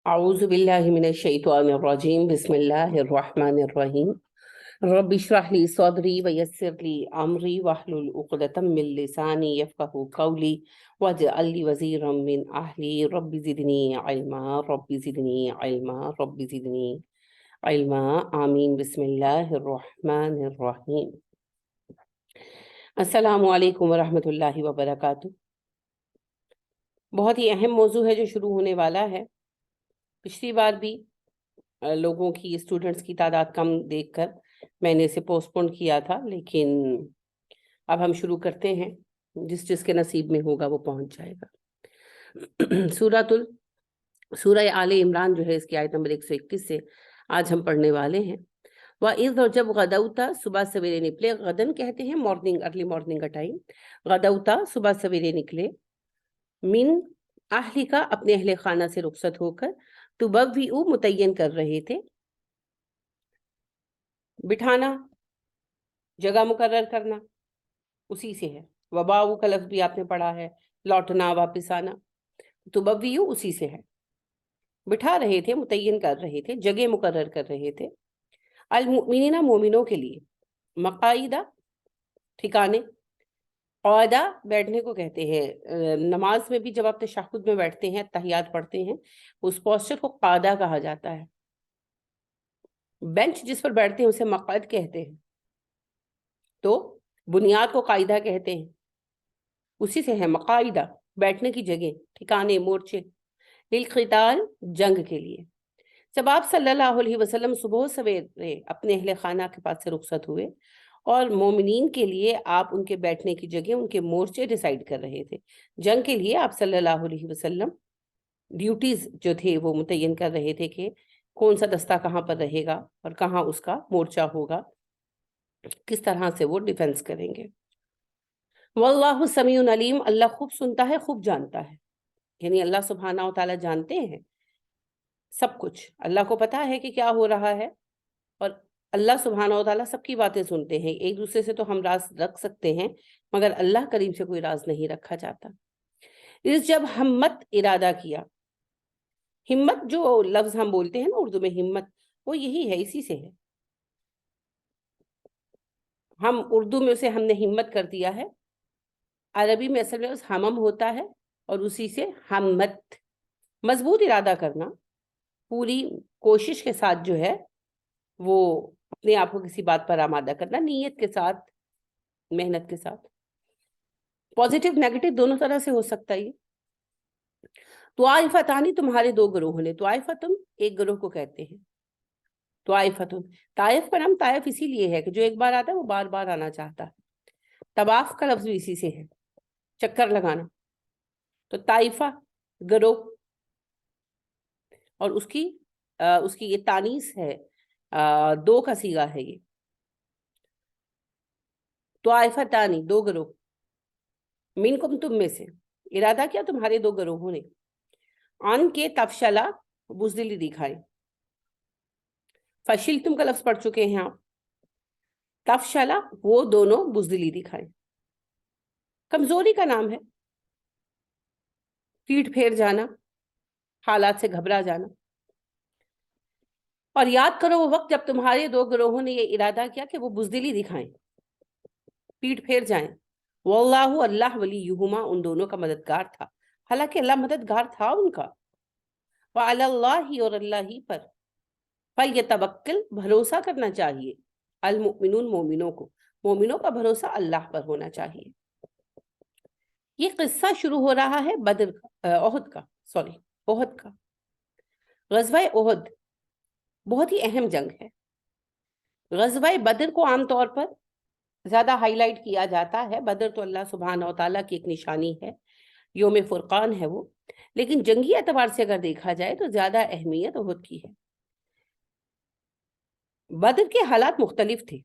أعوذ بالله من الشيطان الرجيم بسم الله الرحمن الرحيم رب اشرح لي صدري ويسر لي أمري واحلل عقدة من لساني يفقهوا قولي واجعل لي وزيرا من أهلي رب زدني علما رب زدني علما رب زدني علما آمين بسم الله الرحمن الرحيم السلام علیکم ورحمۃ اللہ وبرکاتہ۔ بہت ہی اہم موضوع ہے جو شروع ہونے والا ہے۔ پچھلی بار بھی لوگوں کی اسٹوڈنٹس کی تعداد کم دیکھ کر میں نے اسے پوسٹ پون کیا تھا، لیکن اب ہم شروع کرتے ہیں۔ جس کے نصیب میں ہوگا وہ پہنچ جائے گا۔ سورہ آل عمران جو ہے، اس کی آیت نمبر 121 سے آج ہم پڑھنے والے ہیں۔ وَإِذْ، اور جب غدوتا صبح سویرے نکلے، غدن کہتے ہیں مارننگ، ارلی مارننگ کا ٹائم۔ غدوتا صبح سویرے نکلے، من اہلی کا اپنے اہل خانہ سے رخصت ہو کر، تبوئو متعین کر رہے تھے، بٹھانا، جگہ مقرر کرنا اسی سے ہے۔ وباؤ کا لفظ بھی آپ نے پڑھا ہے، لوٹنا، واپس آنا۔ تبوئو اسی سے ہے، بٹھا رہے تھے، متعین کر رہے تھے، جگہ مقرر کر رہے تھے، المؤمنین مومنوں کے لیے، مقاعدہ ٹھکانے، قعدہ بیٹھنے کو کہتے ہیں۔ نماز میں بھی جب آپ تشہد میں بیٹھتے ہیں، تحیات پڑھتے ہیں، اس پوسچر کو قعدہ کہا جاتا ہے۔ بینچ جس پر بیٹھتے ہیں اسے مقعد کہتے ہیں، تو بنیاد کو قاعدہ کہتے ہیں، اسی سے ہے مقاعدہ، بیٹھنے کی جگہ، ٹھکانے، مورچے، للقتال، جنگ کے لیے۔ جب آپ صلی اللہ علیہ وسلم صبح سویرے اپنے اہل خانہ کے پاس سے رخصت ہوئے اور مومنین کے لیے آپ ان کے بیٹھنے کی جگہ، ان کے مورچے ڈیسائیڈ کر رہے تھے، جنگ کے لیے آپ صلی اللہ علیہ وسلم ڈیوٹیز جو تھے وہ متعین کر رہے تھے کہ کون سا دستہ کہاں پر رہے گا اور کہاں اس کا مورچہ ہوگا، کس طرح سے وہ ڈیفنس کریں گے۔ واللہ سمیع علیم، اللہ خوب سنتا ہے، خوب جانتا ہے، یعنی اللہ سبحانہ و تعالیٰ جانتے ہیں سب کچھ، اللہ کو پتا ہے کہ کیا ہو رہا ہے، اور اللہ سبحانہ و تعالیٰ سب کی باتیں سنتے ہیں۔ ایک دوسرے سے تو ہم راز رکھ سکتے ہیں، مگر اللہ کریم سے کوئی راز نہیں رکھا جاتا۔ اس جب ہمت ارادہ کیا، ہمت جو لفظ ہم بولتے ہیں نا اردو میں، ہمت، وہ یہی ہے، اسی سے ہے۔ ہم اردو میں اسے ہم نے ہمت کر دیا ہے، عربی میں اصل میں ہمم ہوتا ہے، اور اسی سے ہمت، مضبوط ارادہ کرنا، پوری کوشش کے ساتھ جو ہے وہ اپنے آپ کو کسی بات پر آمادہ کرنا، نیت کے ساتھ، محنت کے ساتھ، پازیٹیو نیگیٹو دونوں طرح سے ہو سکتا ہے۔ طائفتانی، تمہارے دو گروہوں نے، طائفتن ایک گروہ کو کہتے ہیں، طائفتن، طائف کا نام طائف اسی لیے ہے کہ جو ایک بار آتا ہے وہ بار بار آنا چاہتا ہے۔ طواف کا لفظ بھی اسی سے ہے، چکر لگانا، تو طائفہ گروہ، اور اس کی یہ تانیث ہے، دو کا صیغہ ہے یہ، طائفتانی، دو گروہ، منکم، تم میں سے، ارادہ کیا تمہارے دو گروہوں نے، ان کے تفشلا، بزدلی دکھائے، فشلتم کا لفظ پڑھ چکے ہیں آپ، تفشلا وہ دونوں بزدلی دکھائے، کمزوری کا نام ہے، پیٹ پھیر جانا، حالات سے گھبرا جانا۔ اور یاد کرو وہ وقت جب تمہارے دو گروہوں نے یہ ارادہ کیا کہ وہ بزدلی دکھائیں، پیٹ پھیر جائیں۔ واللہ، اللہ ولیہما، ان دونوں کا مددگار تھا، حالانکہ اللہ مددگار تھا ان کا۔ وعلی اللہ، اور اللہ ہی پر، فلیتوکل، بھروسہ کرنا چاہیے، المؤمنون، مومنوں کو، مومنوں کا بھروسہ اللہ پر ہونا چاہیے۔ یہ قصہ شروع ہو رہا ہے احد کا۔ غزوہ احد بہت ہی اہم جنگ ہے۔ غزوہ بدر کو عام طور پر زیادہ ہائی لائٹ کیا جاتا ہے، بدر تو اللہ سبحانہ و تعالیٰ کی ایک نشانی ہے، یوم فرقان ہے وہ، لیکن جنگی اعتبار سے اگر دیکھا جائے تو زیادہ اہمیت احد کی ہے۔ بدر کے حالات مختلف تھے،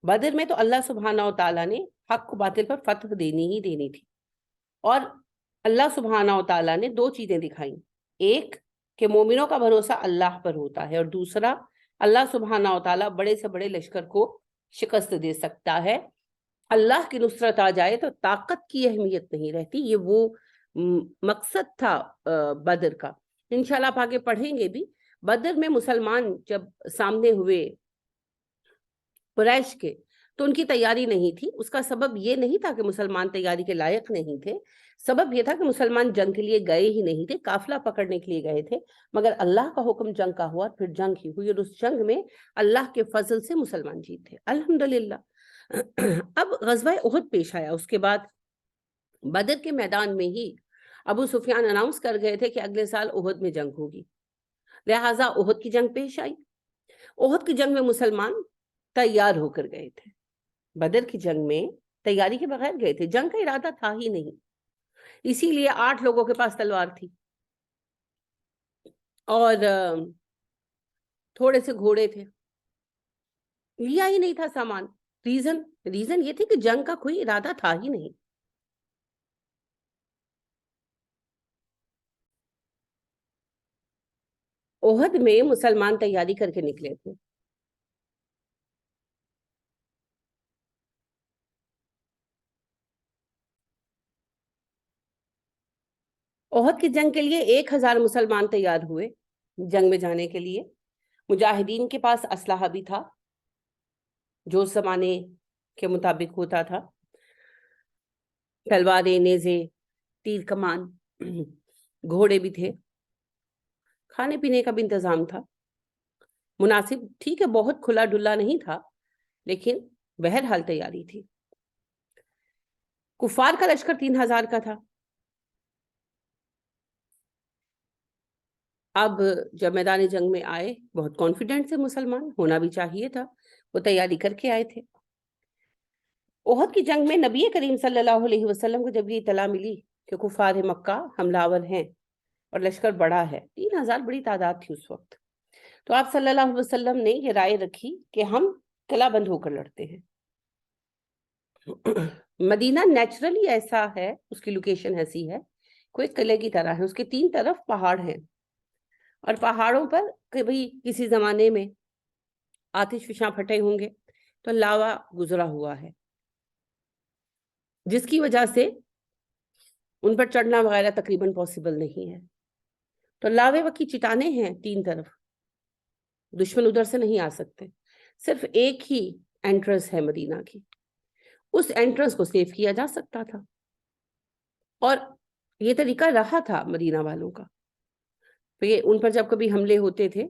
بدر میں تو اللہ سبحانہ و تعالیٰ نے حق و باطل پر فتح دینی ہی دینی تھی، اور اللہ سبحانہ و تعالیٰ نے دو چیزیں دکھائیں، ایک کہ مومنوں کا بھروسہ اللہ پر ہوتا ہے، اور دوسرا اللہ سبحانہ و تعالیٰ بڑے سے بڑے لشکر کو شکست دے سکتا ہے۔ اللہ کی نصرت آ جائے تو طاقت کی اہمیت نہیں رہتی، یہ وہ مقصد تھا بدر کا انشاءاللہ آپ آگے پڑھیں گے بھی. بدر میں مسلمان جب سامنے ہوئے قریش کے تو ان کی تیاری نہیں تھی. اس کا سبب یہ نہیں تھا کہ مسلمان تیاری کے لائق نہیں تھے، سبب یہ تھا کہ مسلمان جنگ کے لیے گئے ہی نہیں تھے، قافلہ پکڑنے کے لیے گئے تھے. مگر اللہ کا حکم جنگ کا ہوا، پھر جنگ ہی ہوئی، اور اس جنگ میں اللہ کے فضل سے مسلمان جیتے الحمدللہ. اب غزوہ احد پیش آیا. اس کے بعد بدر کے میدان میں ہی ابو سفیان اناؤنس کر گئے تھے کہ اگلے سال احد میں جنگ ہوگی، لہٰذا احد کی جنگ پیش آئی. احد کی جنگ میں مسلمان تیار ہو کر گئے تھے. بدر کی جنگ میں تیاری کے بغیر گئے تھے، جنگ کا ارادہ تھا ہی نہیں، اسی لیے 8 لوگوں کے پاس تلوار تھی اور تھوڑے سے گھوڑے تھے، لیا ہی نہیں تھا سامان. ریزن یہ تھی کہ جنگ کا کوئی ارادہ تھا ہی نہیں. احد میں مسلمان تیاری کر کے نکلے تھے. احد کی جنگ کے لیے 1000 مسلمان تیار ہوئے جنگ میں جانے کے لیے. مجاہدین کے پاس اسلحہ بھی تھا جو زمانے کے مطابق ہوتا تھا، تلواریں، نیزے، تیر کمان، گھوڑے بھی تھے. کھانے پینے کا بھی انتظام تھا مناسب. ٹھیک ہے بہت کھلا ڈلا نہیں تھا لیکن بہرحال تیاری تھی. کفار کا لشکر 3000 کا تھا. اب جب میدان جنگ میں آئے بہت کانفیڈنٹ سے، مسلمان ہونا بھی چاہیے تھا، وہ تیاری کر کے آئے تھے. احد کی جنگ میں نبی کریم صلی اللہ علیہ وسلم کو جب یہ اطلاع ملی کہ کفار مکہ حملہ آور ہیں اور لشکر بڑا ہے، 3000 بڑی تعداد تھی اس وقت، تو آپ صلی اللہ علیہ وسلم نے یہ رائے رکھی کہ ہم قلعہ بند ہو کر لڑتے ہیں. مدینہ نیچرلی ایسا ہے، اس کی لوکیشن ایسی ہے، کوئی قلعے کی طرح ہے. اس کے 3 طرف پہاڑ ہیں اور پہاڑوں پر کبھی کسی زمانے میں آتش فشاں پھٹے ہوں گے تو لاوا گزرا ہوا ہے، جس کی وجہ سے ان پر چڑھنا وغیرہ تقریباً پاسبل نہیں ہے. تو لاوے کی چٹانیں ہیں 3 طرف، دشمن ادھر سے نہیں آ سکتے. صرف ایک ہی انٹرنس ہے مدینہ کی، اس انٹرنس کو سیو کیا جا سکتا تھا اور یہ طریقہ رہا تھا مدینہ والوں کا. تو یہ ان پر جب کبھی حملے ہوتے تھے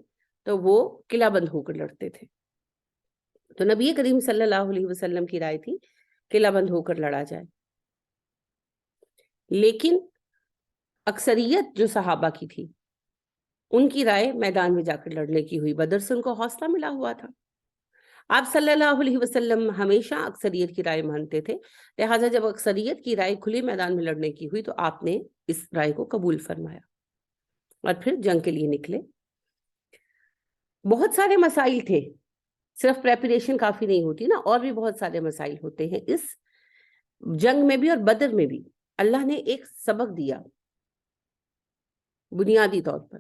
تو وہ قلعہ بند ہو کر لڑتے تھے. تو نبی کریم صلی اللہ علیہ وسلم کی رائے تھی قلعہ بند ہو کر لڑا جائے. لیکن اکثریت جو صحابہ کی تھی ان کی رائے میدان میں جا کر لڑنے کی ہوئی. بدر سے ان کو حوصلہ ملا ہوا تھا. آپ صلی اللہ علیہ وسلم ہمیشہ اکثریت کی رائے مانتے تھے، لہٰذا جب اکثریت کی رائے کھلے میدان میں لڑنے کی ہوئی تو آپ نے اس رائے کو قبول فرمایا اور پھر جنگ کے لیے نکلے. بہت سارے مسائل تھے، صرف پریپریشن کافی نہیں ہوتی نا، اور بھی بہت سارے مسائل ہوتے ہیں. اس جنگ میں بھی اور بدر میں بھی اللہ نے ایک سبق دیا بنیادی طور پر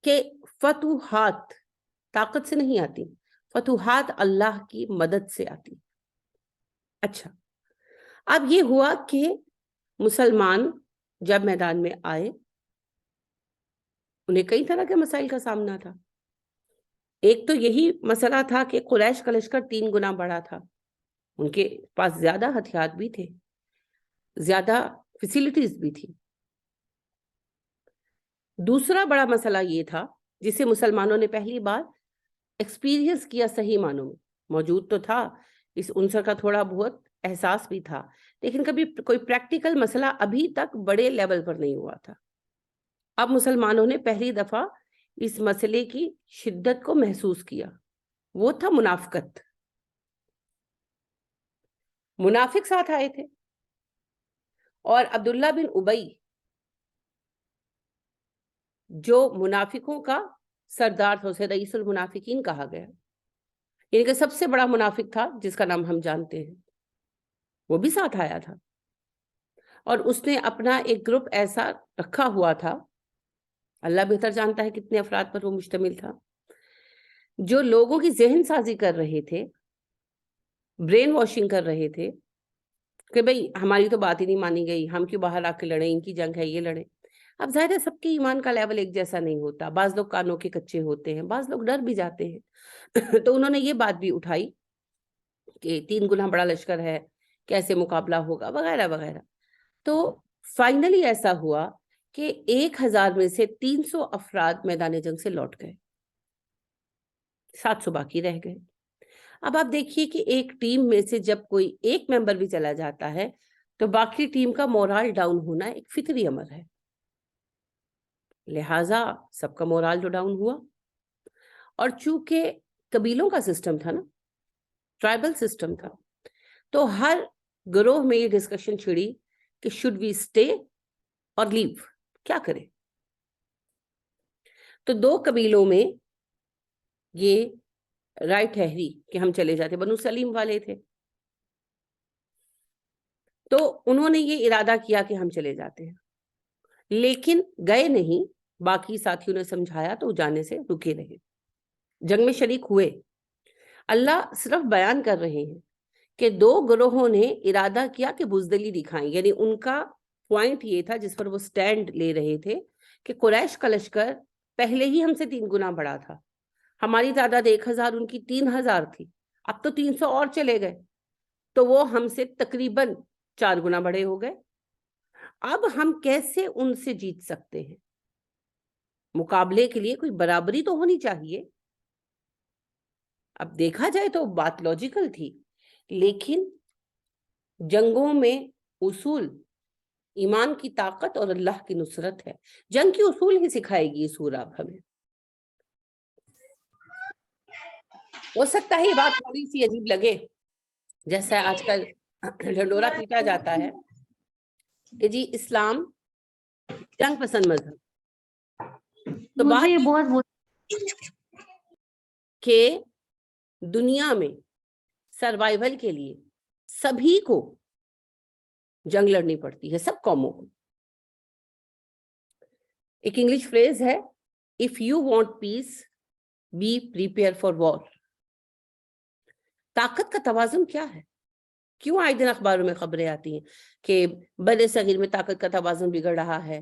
کہ فتوحات طاقت سے نہیں آتی، فتوحات اللہ کی مدد سے آتی. اچھا، اب یہ ہوا کہ مسلمان جب میدان میں آئے انہیں کئی طرح کے مسائل کا سامنا تھا. ایک تو یہی مسئلہ تھا کہ قریش کا لشکر 3 گنا بڑا تھا، ان کے پاس زیادہ ہتھیار بھی تھے، زیادہ فیسلٹیز بھی تھی. دوسرا بڑا مسئلہ یہ تھا جسے مسلمانوں نے پہلی بار ایکسپیرینس کیا، صحیح معنوں میں موجود تو تھا، اس عنصر کا تھوڑا بہت احساس بھی تھا، لیکن کبھی کوئی پریکٹیکل مسئلہ ابھی تک بڑے لیول پر نہیں ہوا تھا. اب مسلمانوں نے پہلی دفعہ اس مسئلے کی شدت کو محسوس کیا، وہ تھا منافقت. منافق ساتھ آئے تھے اور عبداللہ بن ابی جو منافقوں کا سردار تھا، اسے رئیس المنافقین کہا گیا، یعنی کہ سب سے بڑا منافق تھا جس کا نام ہم جانتے ہیں، وہ بھی ساتھ آیا تھا. اور اس نے اپنا ایک گروپ ایسا رکھا ہوا تھا، اللہ بہتر جانتا ہے کتنے افراد پر وہ مشتمل تھا، جو لوگوں کی ذہن سازی کر رہے تھے، برین واشنگ کر رہے تھے کہ بھئی ہماری تو بات ہی نہیں مانی گئی، ہم کیوں باہر آ کے لڑیں، ان کی جنگ ہے یہ لڑیں. اب ظاہر ہے سب کے ایمان کا لیول ایک جیسا نہیں ہوتا، بعض لوگ کانوں کے کچے ہوتے ہیں، بعض لوگ ڈر بھی جاتے ہیں تو انہوں نے یہ بات بھی اٹھائی کہ 3 گنا بڑا لشکر ہے، کیسے مقابلہ ہوگا وغیرہ وغیرہ. تو فائنلی ایسا ہوا کہ 1000 میں سے 300 افراد میدان جنگ سے لوٹ گئے، 700 باقی رہ گئے. اب آپ دیکھیے کہ ایک ٹیم میں سے جب کوئی ایک ممبر بھی چلا جاتا ہے تو باقی ٹیم کا مورال ڈاؤن ہونا ایک فطری امر ہے، لہٰذا سب کا مورال جو ڈاؤن ہوا. اور چونکہ قبیلوں کا سسٹم تھا نا، ٹرائبل سسٹم تھا، تو ہر گروہ میں یہ ڈسکشن چھڑی کہ شوڈ وی اسٹے اور لیو، کیا کریں. تو 2 قبیلوں میں یہ رائے ٹھہری کہ ہم چلے جاتے. بنو سلیم والے تھے تو انہوں نے یہ ارادہ کیا کہ ہم چلے جاتے ہیں، لیکن گئے نہیں. باقی ساتھیوں نے سمجھایا تو جانے سے رکے رہے، جنگ میں شریک ہوئے. اللہ صرف بیان کر رہے ہیں کہ 2 گروہوں نے ارادہ کیا کہ بزدلی دکھائیں، یعنی ان کا پوائنٹ یہ تھا جس پر وہ سٹینڈ لے رہے تھے کہ قریش کا لشکر پہلے ہی ہم سے 3 گنا بڑا تھا، ہماری تعداد 1000، ان کی 3000 تھی، اب تو 300 اور چلے گئے تو وہ ہم سے تقریباً 4 گنا بڑے ہو گئے. اب ہم کیسے ان سے جیت سکتے ہیں؟ مقابلے کے لیے کوئی برابری تو ہونی چاہیے. اب دیکھا جائے تو بات لاجیکل تھی، لیکن جنگوں میں اصول ایمان کی طاقت اور اللہ کی نصرت ہے. جنگ کی اصول ہی سکھائے گی یہ سورہ اب ہمیں. ہو سکتا ہے یہ بات تھوڑی سی عجیب لگے، جیسا آج کل ڈھنڈورا پیٹا جاتا ہے کہ جی اسلام جنگ پسند مذہب. تو مجھے یہ بات بہت کہ دنیا میں سروائیول کے لیے سبھی کو جنگ لڑنی پڑتی ہے، سب قوموں کو. ایک انگلش فریز ہے، if you want peace be prepare for war. طاقت کا توازن کیا ہے؟ کیوں آئے دن اخباروں میں خبریں آتی ہیں کہ بڑے صغیر میں طاقت کا توازن بگڑ رہا ہے،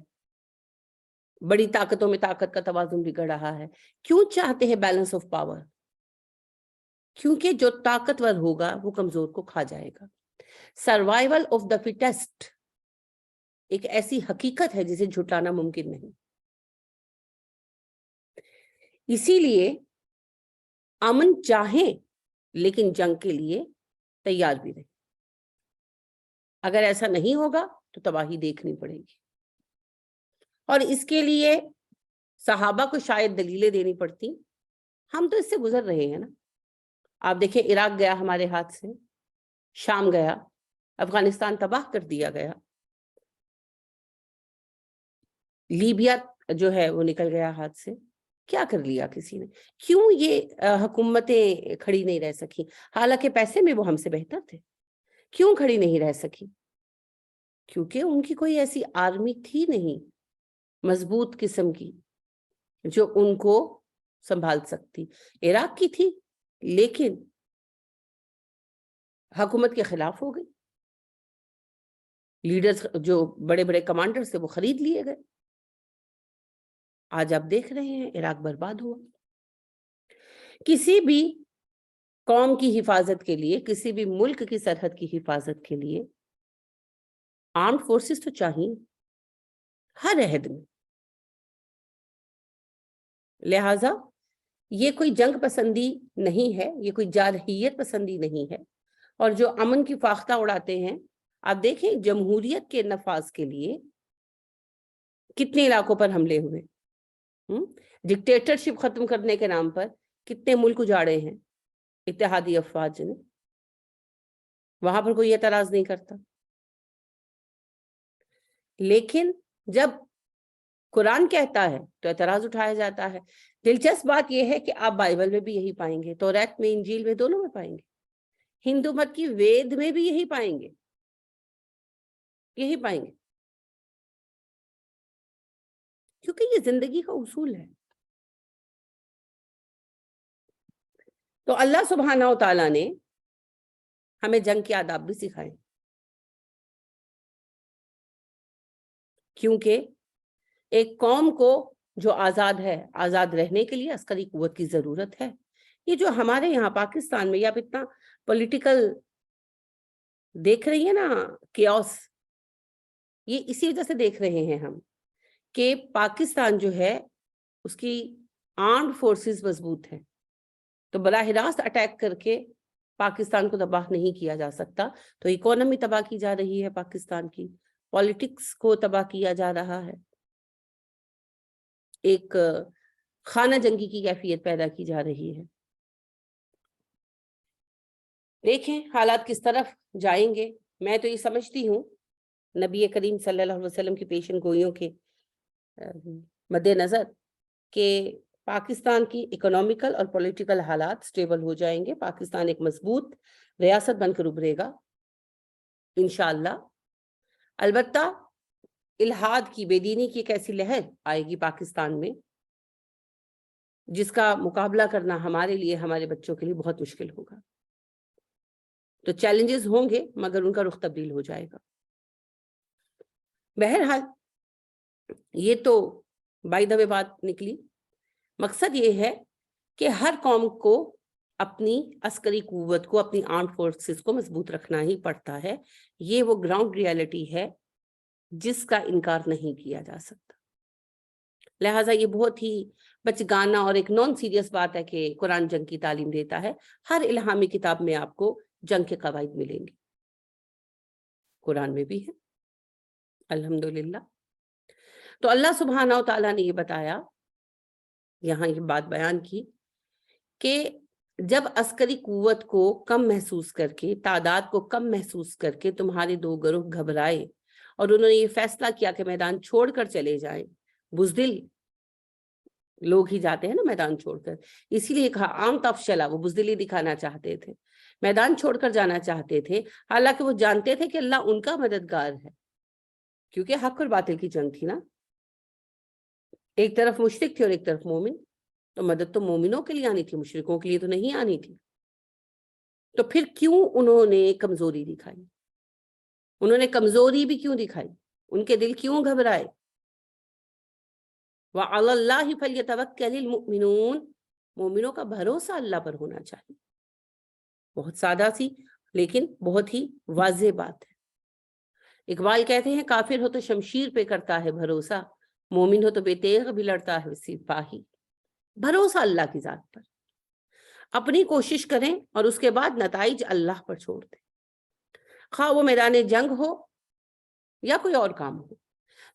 بڑی طاقتوں میں طاقت کا توازن بگڑ رہا ہے؟ کیوں چاہتے ہیں بیلنس آف پاور؟ کیونکہ جو طاقتور ہوگا وہ کمزور کو کھا جائے گا. سروائیول آف دا فٹیسٹ ایک ایسی حقیقت ہے جسے جھٹلانا ممکن نہیں. اسی لیے امن چاہیں لیکن جنگ کے لیے تیار بھی رہیں. اگر ایسا نہیں ہوگا تو تباہی دیکھنی پڑے گی، اور اس کے لیے صحابہ کو شاید دلیلیں دینی پڑتی. ہم تو اس سے گزر رہے ہیں نا. آپ دیکھیں عراق گیا ہمارے ہاتھ سے، شام گیا، افغانستان تباہ کر دیا گیا، لیبیا جو ہے وہ نکل گیا ہاتھ سے. کیا کر لیا کسی نے؟ کیوں یہ حکومتیں کھڑی نہیں رہ سکی؟ حالانکہ پیسے میں وہ ہم سے بہتر تھے. کیوں کھڑی نہیں رہ سکی؟ کیونکہ ان کی کوئی ایسی آرمی تھی نہیں مضبوط قسم کی جو ان کو سنبھال سکتی. عراق کی تھی لیکن حکومت کے خلاف ہو گئی. لیڈرز جو بڑے بڑے کمانڈرز تھے وہ خرید لیے گئے. آج آپ دیکھ رہے ہیں عراق برباد ہوا. کسی بھی قوم کی حفاظت کے لیے، کسی بھی ملک کی سرحد کی حفاظت کے لیے آرمڈ فورسز تو چاہیے ہر عہد میں. لہذا یہ کوئی جنگ پسندی نہیں ہے، یہ کوئی جارحیت پسندی نہیں ہے. اور جو امن کی فاختہ اڑاتے ہیں، آپ دیکھیں جمہوریت کے نفاذ کے لیے کتنے علاقوں پر حملے ہوئے، ڈکٹیٹرشپ ختم کرنے کے نام پر کتنے ملک اجاڑے ہیں اتحادی افواج نے. وہاں پر کوئی اعتراض نہیں کرتا. لیکن جب قرآن کہتا ہے تو اعتراض اٹھایا جاتا ہے. دلچسپ بات یہ ہے کہ آپ بائبل میں بھی یہی پائیں گے، توریت میں، انجیل میں، دونوں میں پائیں گے. ہندو مت کی وید میں بھی یہی پائیں گے، یہی پائیں گے، کیونکہ یہ زندگی کا اصول ہے. تو اللہ سبحانہ و تعالیٰ نے ہمیں جنگ کے آداب بھی سکھائے، کیونکہ ایک قوم کو جو آزاد ہے، آزاد رہنے کے لیے عسکری قوت کی ضرورت ہے. یہ جو ہمارے یہاں پاکستان میں آپ اتنا پولیٹیکل دیکھ رہی ہیں نا کیوس، یہ اسی وجہ سے دیکھ رہے ہیں ہم کہ پاکستان جو ہے اس کی آرمڈ فورسز مضبوط ہے، تو براہ راست اٹیک کر کے پاکستان کو تباہ نہیں کیا جا سکتا. تو اکانومی تباہ کی جا رہی ہے، پاکستان کی پالیٹکس کو تباہ کیا جا رہا ہے، ایک خانہ جنگی کی کیفیت پیدا کی جا رہی ہے. دیکھیں حالات کس طرف جائیں گے. میں تو یہ سمجھتی ہوں نبی کریم صلی اللہ علیہ وسلم کی پیشن گوئیوں کے مد نظر کہ پاکستان کی اکنامیکل اور پولیٹیکل حالات سٹیبل ہو جائیں گے، پاکستان ایک مضبوط ریاست بن کر ابھرے گا انشاءاللہ. البتہ الحاد کی، بے دینی کی ایک ایسی لہر آئے گی پاکستان میں جس کا مقابلہ کرنا ہمارے لیے، ہمارے بچوں کے لیے بہت مشکل ہوگا. تو چیلنجز ہوں گے مگر ان کا رخ تبدیل ہو جائے گا. بہرحال یہ تو بائی دا وے بات نکلی. مقصد یہ ہے کہ ہر قوم کو اپنی عسکری قوت کو، اپنی آرمڈ فورسز کو مضبوط رکھنا ہی پڑتا ہے. یہ وہ گراؤنڈ ریالٹی ہے جس کا انکار نہیں کیا جا سکتا. لہٰذا یہ بہت ہی بچگانہ اور ایک نان سیریس بات ہے کہ قرآن جنگ کی تعلیم دیتا ہے. ہر الہامی کتاب میں آپ کو جنگ کے قواعد ملیں گے، قرآن میں بھی ہے الحمدللہ. تو اللہ سبحانہ و تعالیٰ نے یہ بتایا، یہاں یہ بات بیان کی کہ جب عسکری قوت کو کم محسوس کر کے، تعداد کو کم محسوس کر کے تمہارے دو گروہ گھبرائے اور انہوں نے یہ فیصلہ کیا کہ میدان چھوڑ کر چلے جائیں. بزدل لوگ ہی جاتے ہیں نا میدان چھوڑ کر، اسی لیے کہا عام تفشلا، وہ بزدلی دکھانا چاہتے تھے، میدان چھوڑ کر جانا چاہتے تھے، حالانکہ وہ جانتے تھے کہ اللہ ان کا مددگار ہے، کیونکہ حق اور باطل کی جنگ تھی نا. ایک طرف مشرک تھے اور ایک طرف مومن، تو مدد تو مومنوں کے لیے آنی تھی، مشرکوں کے لیے تو نہیں آنی تھی. تو پھر کیوں انہوں نے کمزوری دکھائی؟ انہوں نے کمزوری بھی کیوں دکھائی؟ ان کے دل کیوں گھبرائے؟ وَعَلَى اللَّهِ فَلْيَتَوَكَّلِ الْمُؤْمِنُونَ، مومنوں کا بھروسہ اللہ پر ہونا چاہیے. بہت سادہ سی لیکن بہت ہی واضح بات ہے. اقبال کہتے ہیں کافر ہو تو شمشیر پہ کرتا ہے بھروسہ، مومن ہو تو بے تیغ بھی لڑتا ہے سپاہی. بھروسہ اللہ کی ذات پر، اپنی کوشش کریں اور اس کے بعد نتائج اللہ پر چھوڑ دیں. خواہ وہ میدان جنگ ہو یا کوئی اور کام ہو.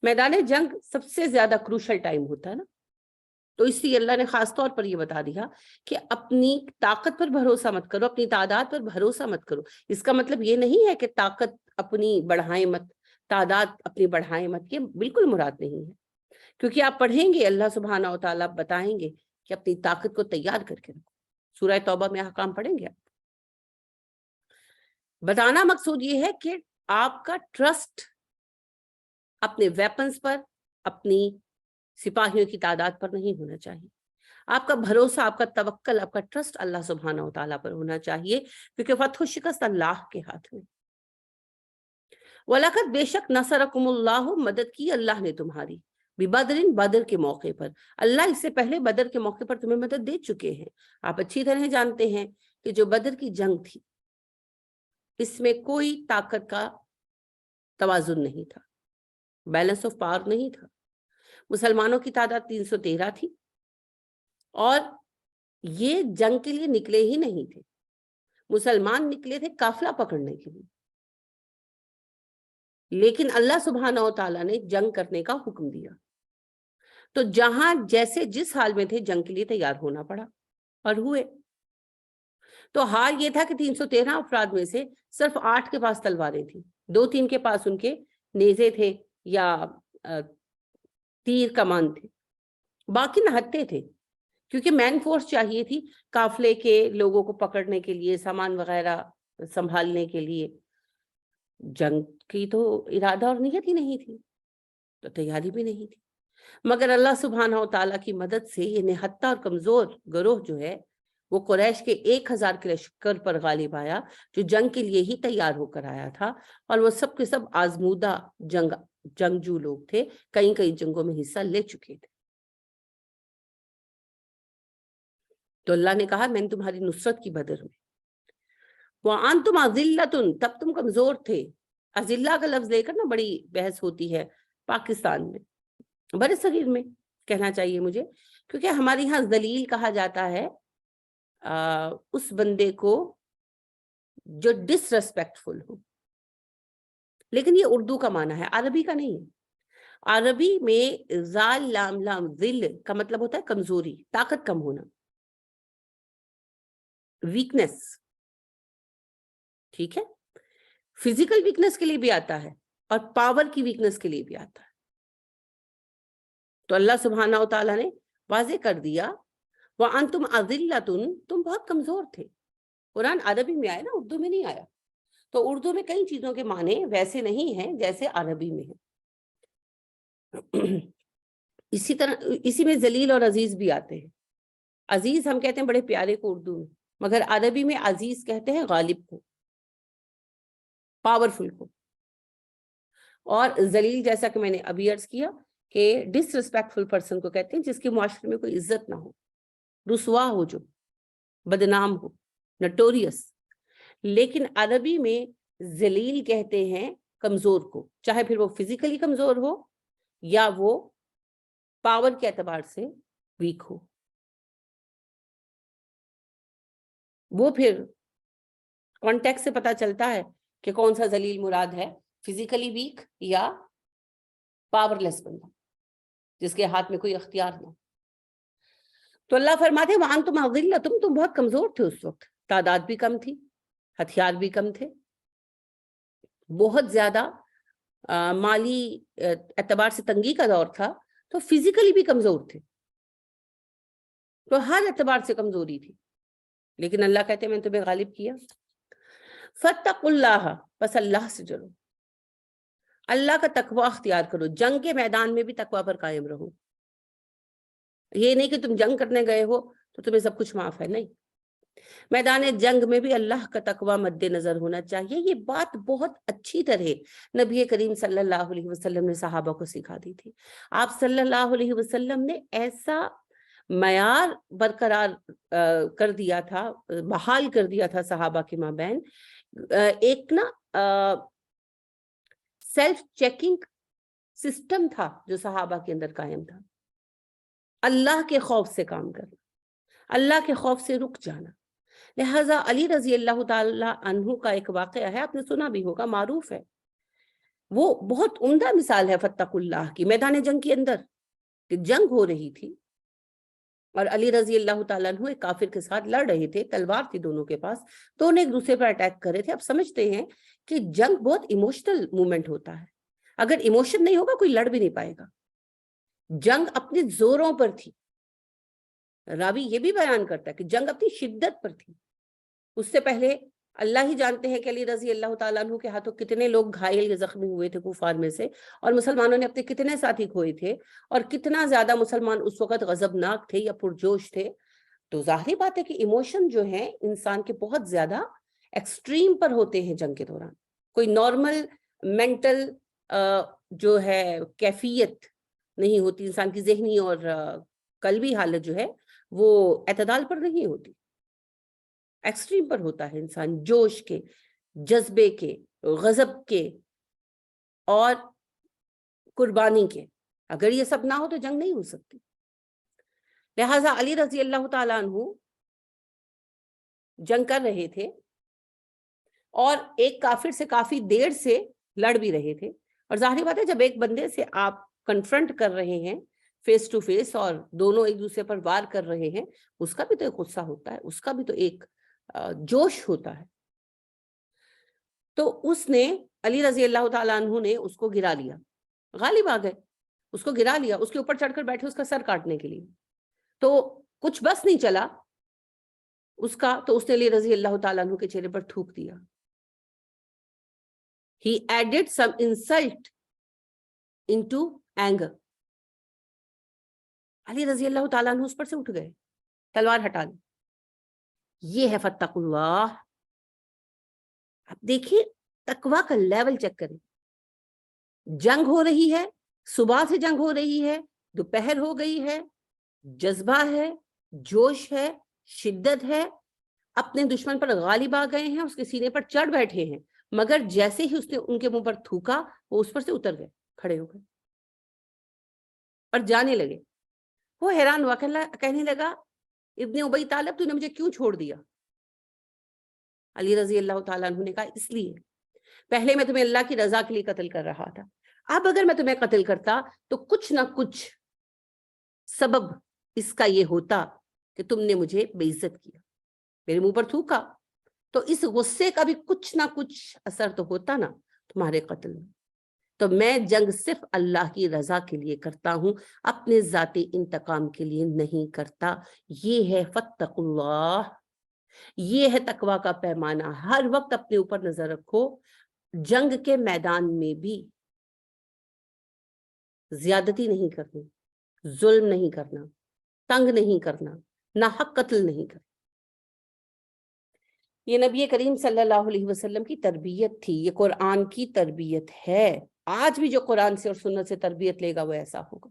میدان جنگ سب سے زیادہ کروشل ٹائم ہوتا ہے نا، تو اس لیے اللہ نے خاص طور پر یہ بتا دیا کہ اپنی طاقت پر بھروسہ مت کرو، اپنی تعداد پر بھروسہ مت کرو. اس کا مطلب یہ نہیں ہے کہ طاقت اپنی بڑھائیں مت، تعداد اپنی بڑھائیں مت، یہ بالکل مراد نہیں ہے. کیونکہ آپ پڑھیں گے اللہ سبحانہ و تعالیٰ بتائیں گے کہ اپنی طاقت کو تیار کر کے رکھو. سورہ توبہ میں احکام پڑھیں گے آپ. بتانا مقصود یہ ہے کہ آپ کا ٹرسٹ اپنے ویپنز پر، اپنی سپاہیوں کی تعداد پر نہیں ہونا چاہیے. آپ کا بھروسہ، آپ کا توکل، آپ کا ٹرسٹ اللہ سبحانہ و تعالیٰ پر ہونا چاہیے، کیونکہ فتح و شکست اللہ کے ہاتھ میں. وَلَقَدْ بے شک نصرکم اللہ، مدد کی اللہ نے تمہاری، بِبَدْرٍ بدر کے موقع پر. اللہ اس سے پہلے بدر کے موقع پر تمہیں مدد دے چکے ہیں. آپ اچھی طرح جانتے ہیں کہ جو بدر کی جنگ تھی اس میں کوئی طاقت کا توازن نہیں تھا، بیلنس آف پاور نہیں تھا. مسلمانوں کی تعداد 313 تھی اور یہ جنگ کے لیے نکلے ہی نہیں تھے. مسلمان نکلے تھے قافلہ پکڑنے کے لیے، لیکن اللہ سبحانہ و تعالیٰ نے جنگ کرنے کا حکم دیا. تو جہاں جیسے جس حال میں تھے جنگ کے لیے تیار ہونا پڑا اور ہوئے. تو حال یہ تھا کہ 313 افراد میں سے صرف 8 کے پاس تلواریں تھیں، 2-3 کے پاس ان کے نیزے تھے یا تیر کمان تھے، باقی نہتے تھے، کیونکہ مین فورس چاہیے تھی قافلے کے لوگوں کو پکڑنے کے لیے، سامان وغیرہ سنبھالنے کے لیے. جنگ کی تو ارادہ اور نیت ہی نہیں تھی، تو تیاری بھی نہیں تھی. مگر اللہ سبحانہ و تعالیٰ کی مدد سے یہ نہتہ اور کمزور گروہ جو ہے وہ قریش کے 1000 کے لشکر پر غالب آیا، جو جنگ کے لیے ہی تیار ہو کر آیا تھا، اور وہ سب کے سب آزمودہ جنگ جنگجو لوگ تھے، کئی کئی جنگوں میں حصہ لے چکے تھے. تو اللہ نے کہا میں نے تمہاری نصرت کی بدر میں. وَأَنْتُمْ أَذِلَّةٌ، تب تم کمزور تھے. اذلہ کا لفظ لے کر نا بڑی بحث ہوتی ہے پاکستان میں، بر صغیر میں کہنا چاہیے مجھے، کیونکہ ہمارے یہاں ذلیل کہا جاتا ہے اس بندے کو جو ڈس ریسپیکٹفل ہو. لیکن یہ اردو کا معنی ہے، عربی کا نہیں ہے. عربی میں زال لام لام ذل کا مطلب ہوتا ہے کمزوری، طاقت کم ہونا، ویکنس. ٹھیک ہے، فزیکل ویکنس کے لیے بھی آتا ہے اور پاور کی ویکنس کے لیے بھی آتا ہے. تو اللہ سبحانہ و تعالیٰ نے واضح کر دیا وَأَنْتُمْ أَذِلَّةٌ، تم بہت کمزور تھے. قرآن عربی میں آیا نا، اردو میں نہیں آیا. تو اردو میں کئی چیزوں کے معنی ویسے نہیں ہیں جیسے عربی میں ہیں. اسی طرح اسی میں ذلیل اور عزیز بھی آتے ہیں. عزیز ہم کہتے ہیں بڑے پیارے کو اردو میں، مگر عربی میں عزیز کہتے ہیں غالب کو، پاورفل کو. اور ذلیل جیسا کہ میں نے ابھی عرض کیا کہ ڈس ریسپیکٹفل پرسن کو کہتے ہیں جس کے معاشرے میں کوئی عزت نہ ہو، رسوا ہو، جو بدنام ہو، نٹوریس. لیکن عربی میں ذلیل کہتے ہیں کمزور کو، چاہے پھر وہ فزیکلی کمزور ہو یا وہ پاور کے اعتبار سے ویک ہو. وہ پھر کانٹیکٹ سے پتا چلتا ہے کہ کون سا ذلیل مراد ہے، فزیکلی ویک یا پاور لیس بندہ جس کے ہاتھ میں کوئی اختیار نہ. تو اللہ فرماتے ہیں وَأَنْتُمْ أَذِلَّةٌ، تم بہت کمزور تھے اس وقت، تعداد بھی کم تھی، ہتھیار بھی کم تھے، بہت زیادہ مالی اعتبار سے تنگی کا دور تھا، تو فزیکلی بھی کمزور تھے، تو ہر اعتبار سے کمزوری تھی. لیکن اللہ کہتے ہیں میں نے تمہیں غالب کیا. فَاتَّقُوا اللَّهَ، بس اللہ سے ڈرو، اللہ کا تقوی اختیار کرو. جنگ کے میدان میں بھی تقوی پر قائم رہو. یہ نہیں کہ تم جنگ کرنے گئے ہو تو تمہیں سب کچھ معاف ہے، نہیں. میدان جنگ میں بھی اللہ کا تقوی مد نظر ہونا چاہیے. یہ بات بہت اچھی طرح نبی کریم صلی اللہ علیہ وسلم نے صحابہ کو سکھا دی تھی. آپ صلی اللہ علیہ وسلم نے ایسا معیار برقرار کر دیا تھا، بحال کر دیا تھا صحابہ کے مابین، ایک نا سیلف چیکنگ سسٹم تھا جو صحابہ کے اندر قائم تھا. اللہ کے خوف سے کام کرنا، اللہ کے خوف سے رک جانا. لہذا علی رضی اللہ تعالی عنہ کا ایک واقعہ ہے، آپ نے سنا بھی ہوگا، معروف ہے. وہ بہت عمدہ مثال ہے فاتقوا اللہ کی. میدان جنگ کے اندر کہ جنگ ہو رہی تھی اور علی رضی اللہ تعالیٰ عنہ ایک کافر کے ساتھ لڑ رہے تھے، تلوار تھی دونوں کے پاس، دونوں ایک دوسرے پر اٹیک کر رہے تھے. اب سمجھتے ہیں کہ جنگ بہت ایموشنل مومنٹ ہوتا ہے، اگر ایموشن نہیں ہوگا کوئی لڑ بھی نہیں پائے گا. جنگ اپنے زوروں پر تھی. راوی یہ بھی بیان کرتا ہے کہ جنگ اپنی شدت پر تھی. اس سے پہلے اللہ ہی جانتے ہیں کہ علی رضی اللہ تعالیٰ عنہ کے ہاتھوں کتنے لوگ گھائل یا زخمی ہوئے تھے کفار میں سے، اور مسلمانوں نے اپنے کتنے ساتھی کھوئے تھے، اور کتنا زیادہ مسلمان اس وقت غضبناک تھے یا پرجوش تھے. تو ظاہری بات ہے کہ ایموشن جو ہیں انسان کے بہت زیادہ ایکسٹریم پر ہوتے ہیں جنگ کے دوران. کوئی نارمل مینٹل جو ہے کیفیت نہیں ہوتی انسان کی، ذہنی اور قلبی حالت جو ہے وہ اعتدال پر نہیں ہوتی، ایکسٹریم پر ہوتا ہے انسان، جوش کے، جذبے کے، غضب کے اور قربانی کے. اگر یہ سب نہ ہو تو جنگ نہیں ہو سکتی. لہٰذا علی رضی اللہ تعالیٰ عنہ جنگ کر رہے تھے اور ایک کافر سے کافی دیر سے لڑ بھی رہے تھے. اور ظاہری بات ہے جب ایک بندے سے آپ کنفرنٹ کر رہے ہیں فیس ٹو فیس اور دونوں ایک دوسرے پر وار کر رہے ہیں، اس کا بھی تو ایک غصہ ہوتا ہے، اس کا بھی تو ایک جوش ہوتا ہے. تو اس نے علی رضی اللہ تعالیٰ عنہ نے اس کو گرا لیا، غالب آ گئے، اس کو گرا لیا، اس کے اوپر چڑھ کر بیٹھے اس کا سر کاٹنے کے لیے. تو کچھ بس نہیں چلا اس کا، تو اس نے علی رضی اللہ تعالیٰ عنہ کے چہرے پر تھوک دیا. He added some insult into anger. علی رضی اللہ تعالیٰ عنہ اس پر سے اٹھ گئے، تلوار ہٹا لی. یہ ہے فاتقوا اللہ. اب دیکھیں تقویٰ کا لیول چیک کریں. جنگ ہو رہی ہے، صبح سے جنگ ہو رہی ہے، دوپہر ہو گئی ہے، جذبہ ہے، جوش ہے، شدت ہے، اپنے دشمن پر غالب آ گئے ہیں، اس کے سینے پر چڑھ بیٹھے ہیں، مگر جیسے ہی اس نے ان کے منہ پر تھوکا وہ اس پر سے اتر گئے، کھڑے ہو گئے اور جانے لگے۔ وہ حیران ہوا، کہنے لگا ابن ابی طالب تو نے مجھے کیوں چھوڑ دیا؟ علی رضی اللہ تعالیٰ عنہ نے کہا اس لیے پہلے میں تمہیں اللہ کی رضا کے لیے قتل کر رہا تھا، اب اگر میں تمہیں قتل کرتا تو کچھ نہ کچھ سبب اس کا یہ ہوتا کہ تم نے مجھے بے عزت کیا، میرے منہ پر تھوکا، تو اس غصے کا بھی کچھ نہ کچھ اثر تو ہوتا نا تمہارے قتل میں۔ تو میں جنگ صرف اللہ کی رضا کے لیے کرتا ہوں، اپنے ذاتی انتقام کے لیے نہیں کرتا۔ یہ ہے فاتقوا اللہ، یہ ہے تقوی کا پیمانہ۔ ہر وقت اپنے اوپر نظر رکھو، جنگ کے میدان میں بھی زیادتی نہیں کرنی، ظلم نہیں کرنا، تنگ نہیں کرنا، ناحق قتل نہیں کرنا۔ یہ نبی کریم صلی اللہ علیہ وسلم کی تربیت تھی، یہ قرآن کی تربیت ہے۔ آج بھی جو قرآن سے اور سنت سے تربیت لے گا وہ ایسا ہوگا۔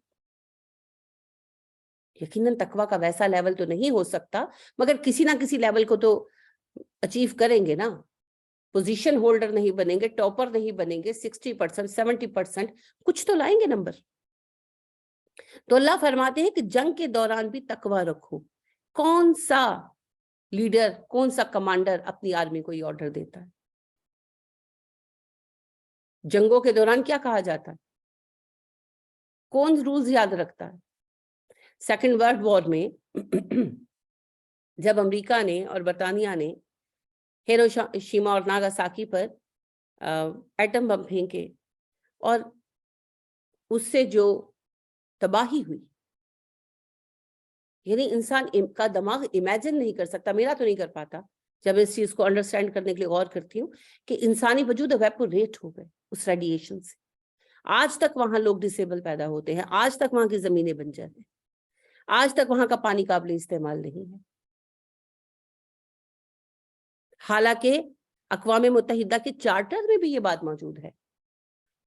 یقیناً تقوی کا ویسا لیول تو نہیں ہو سکتا، مگر کسی نہ کسی لیول کو تو اچیو کریں گے نا۔ پوزیشن ہولڈر نہیں بنیں گے، ٹاپر نہیں بنیں گے، 60%، 70%، کچھ تو لائیں گے نمبر۔ تو اللہ فرماتے ہیں کہ جنگ کے دوران بھی تقوی رکھو۔ کون سا لیڈر، کون سا کمانڈر اپنی آرمی کو یہ آرڈر دیتا ہے؟ جنگوں کے دوران کیا کہا جاتا ہے؟ کون رولز یاد رکھتا ہے؟ سیکنڈ ورلڈ وار میں جب امریکہ نے اور برطانیہ نے ہیروشیما اور ناگاساکی پر ایٹم بم پھینکے اور اس سے جو تباہی ہوئی، یعنی انسان کا دماغ امیجن نہیں کر سکتا، میرا تو نہیں کر پاتا جب اس چیز کو انڈرسٹینڈ کرنے کے لیے غور کرتی ہوں کہ انسانی وجود ایویپوریٹ ہو گئے اس ریڈیشن سے۔ آج تک وہاں لوگ ڈسیبل پیدا ہوتے ہیں، آج تک وہاں کی زمینیں بنجر ہیں، آج تک وہاں کا پانی قابل استعمال نہیں ہے، حالانکہ اقوام متحدہ کے چارٹر میں بھی یہ بات موجود ہے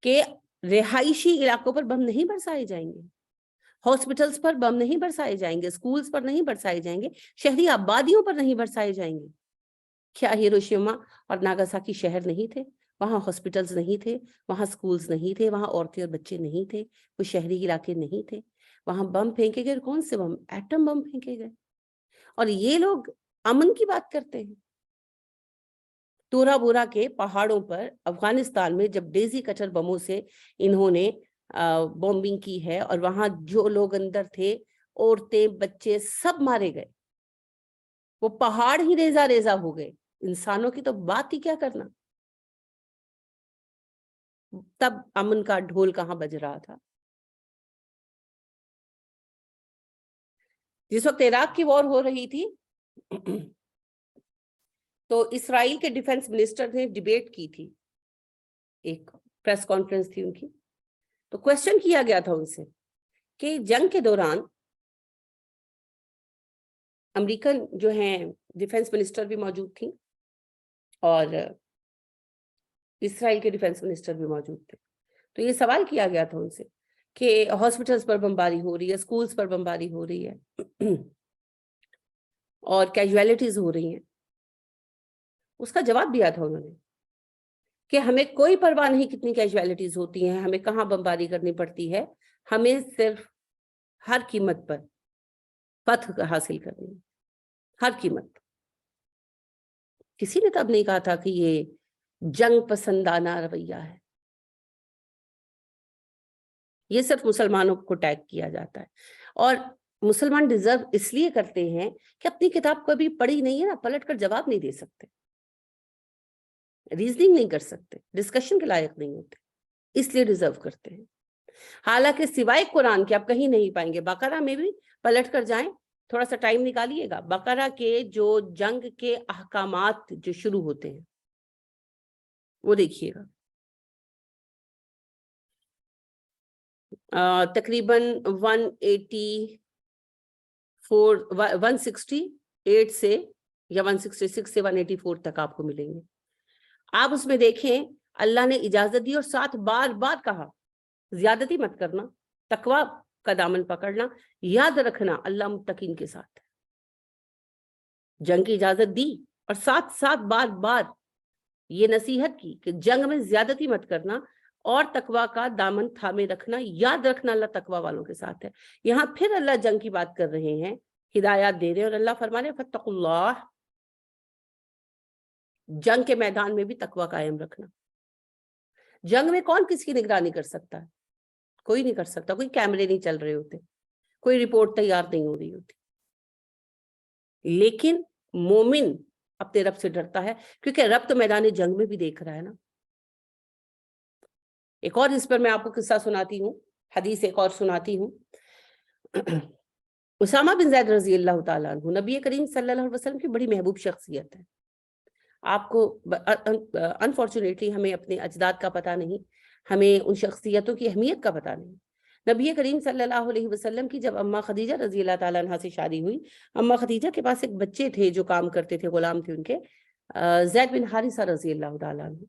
کہ رہائشی علاقوں پر بم نہیں برسائے جائیں گے، ہاسپٹلز پر بم نہیں برسائے جائیں گے، سکولز پر نہیں برسائے جائیں گے، شہری آبادیوں پر نہیں برسائے جائیں گے۔ کیا ہیروشیما اور ناگاساکی شہر نہیں تھے؟ وہاں ہاسپٹلز نہیں تھے، وہاں سکولز نہیں تھے، وہاں عورتیں اور بچے نہیں تھے، وہ شہری علاقے نہیں تھے؟ وہاں بم پھینکے گئے، کون سے بم؟ ایٹم بم پھینکے گئے، اور یہ لوگ امن کی بات کرتے ہیں۔ تورا بورا کے پہاڑوں پر افغانستان میں جب ڈیزی کٹر بموں سے انہوں نے بومبنگ کی ہے اور وہاں جو لوگ اندر تھے، عورتیں بچے سب مارے گئے، وہ پہاڑ ہی ریزہ ریزہ ہو گئے، انسانوں کی تو بات ہی کیا کرنا۔ تب امن کا ڈھول کہاں بج رہا تھا؟ جس وقت عراق کی وار ہو رہی تھی تو اسرائیل کے ڈیفنس منسٹر نے ڈیبیٹ کی تھی، ایک پریس کانفرنس تھی ان کی، تو کوسچن کیا گیا تھا ان سے کہ جنگ کے دوران امریکن جو ہیں ڈیفنس منسٹر بھی موجود تھی اور اسرائیل کے ڈیفنس منسٹر بھی موجود تھے، تو یہ سوال کیا گیا تھا ان سے کہ ہاسپٹلز پر بمباری ہو رہی ہے، سکولز پر بمباری ہو رہی ہے اور کیجویلٹیز ہو رہی ہیں۔ اس کا جواب دیا تھا انہوں نے کہ ہمیں کوئی پرواہ نہیں کتنی کیجویلٹیز ہوتی ہیں، ہمیں کہاں بمباری کرنی پڑتی ہے، ہمیں صرف ہر قیمت پر فتح حاصل کرنی ہے، ہر قیمت۔ کسی نے تب نہیں کہا تھا کہ یہ جنگ پسندانہ رویہ ہے، یہ صرف مسلمانوں کو ٹیگ کیا جاتا ہے، اور مسلمان ڈیزرو اس لیے کرتے ہیں کہ اپنی کتاب کبھی پڑھی نہیں ہے نا، پلٹ کر جواب نہیں دے سکتے، ریزننگ نہیں کر سکتے، ڈسکشن کے لائق نہیں ہوتے، اس لیے ڈیزرو کرتے ہیں۔ حالانکہ سوائے قرآن کے آپ کہیں نہیں پائیں گے۔ بقرہ میں بھی پلٹ کر جائیں، تھوڑا سا ٹائم نکالیے گا، بقرہ کے جو جنگ کے احکامات جو شروع ہوتے ہیں وہ دیکھیے گا، تقریباً 168 سے یا 166 سے 184 تک آپ کو ملیں گے۔ آپ اس میں دیکھیں اللہ نے اجازت دی اور ساتھ بار بار کہا زیادتی مت کرنا، تقوی کا دامن پکڑنا، یاد رکھنا اللہ متقین کے ساتھ ہے۔ جنگ کی اجازت دی اور ساتھ ساتھ بار بار یہ نصیحت کی کہ جنگ میں زیادتی مت کرنا اور تقوی کا دامن تھامے رکھنا، یاد رکھنا اللہ تقوی والوں کے ساتھ ہے۔ یہاں پھر اللہ جنگ کی بات کر رہے ہیں، ہدایات دے رہے ہیں، اور اللہ فرما رہے ہیں فاتقوا اللہ، جنگ کے میدان میں بھی تقوی قائم رکھنا۔ جنگ میں کون کس کی نگرانی کر سکتا ہے؟ کوئی نہیں کر سکتا، کوئی کیمرے نہیں چل رہے ہوتے، کوئی رپورٹ تیار نہیں ہو رہی ہوتی، لیکن مومن اپنے رب سے ڈرتا ہے، کیونکہ رب تو میدان جنگ میں بھی دیکھ رہا ہے نا۔ ایک اور اس پر میں آپ کو قصہ سناتی ہوں، حدیث ایک اور سناتی ہوں۔ اسامہ بن زید رضی اللہ تعالیٰ عنہ نبی کریم صلی اللہ علیہ وسلم کی بڑی محبوب شخصیت ہے۔ آپ کو انفارچونیٹلی ہمیں اپنے اجداد کا پتہ نہیں، ہمیں ان شخصیتوں کی اہمیت کا پتہ نہیں۔ نبی کریم صلی اللہ علیہ وسلم کی جب اماں خدیجہ رضی اللہ تعالیٰ عنہ سے شادی ہوئی، اماں خدیجہ کے پاس ایک بچے تھے جو کام کرتے تھے، غلام تھے ان کے، زید بن حارثہ رضی اللہ تعالیٰ عنہ۔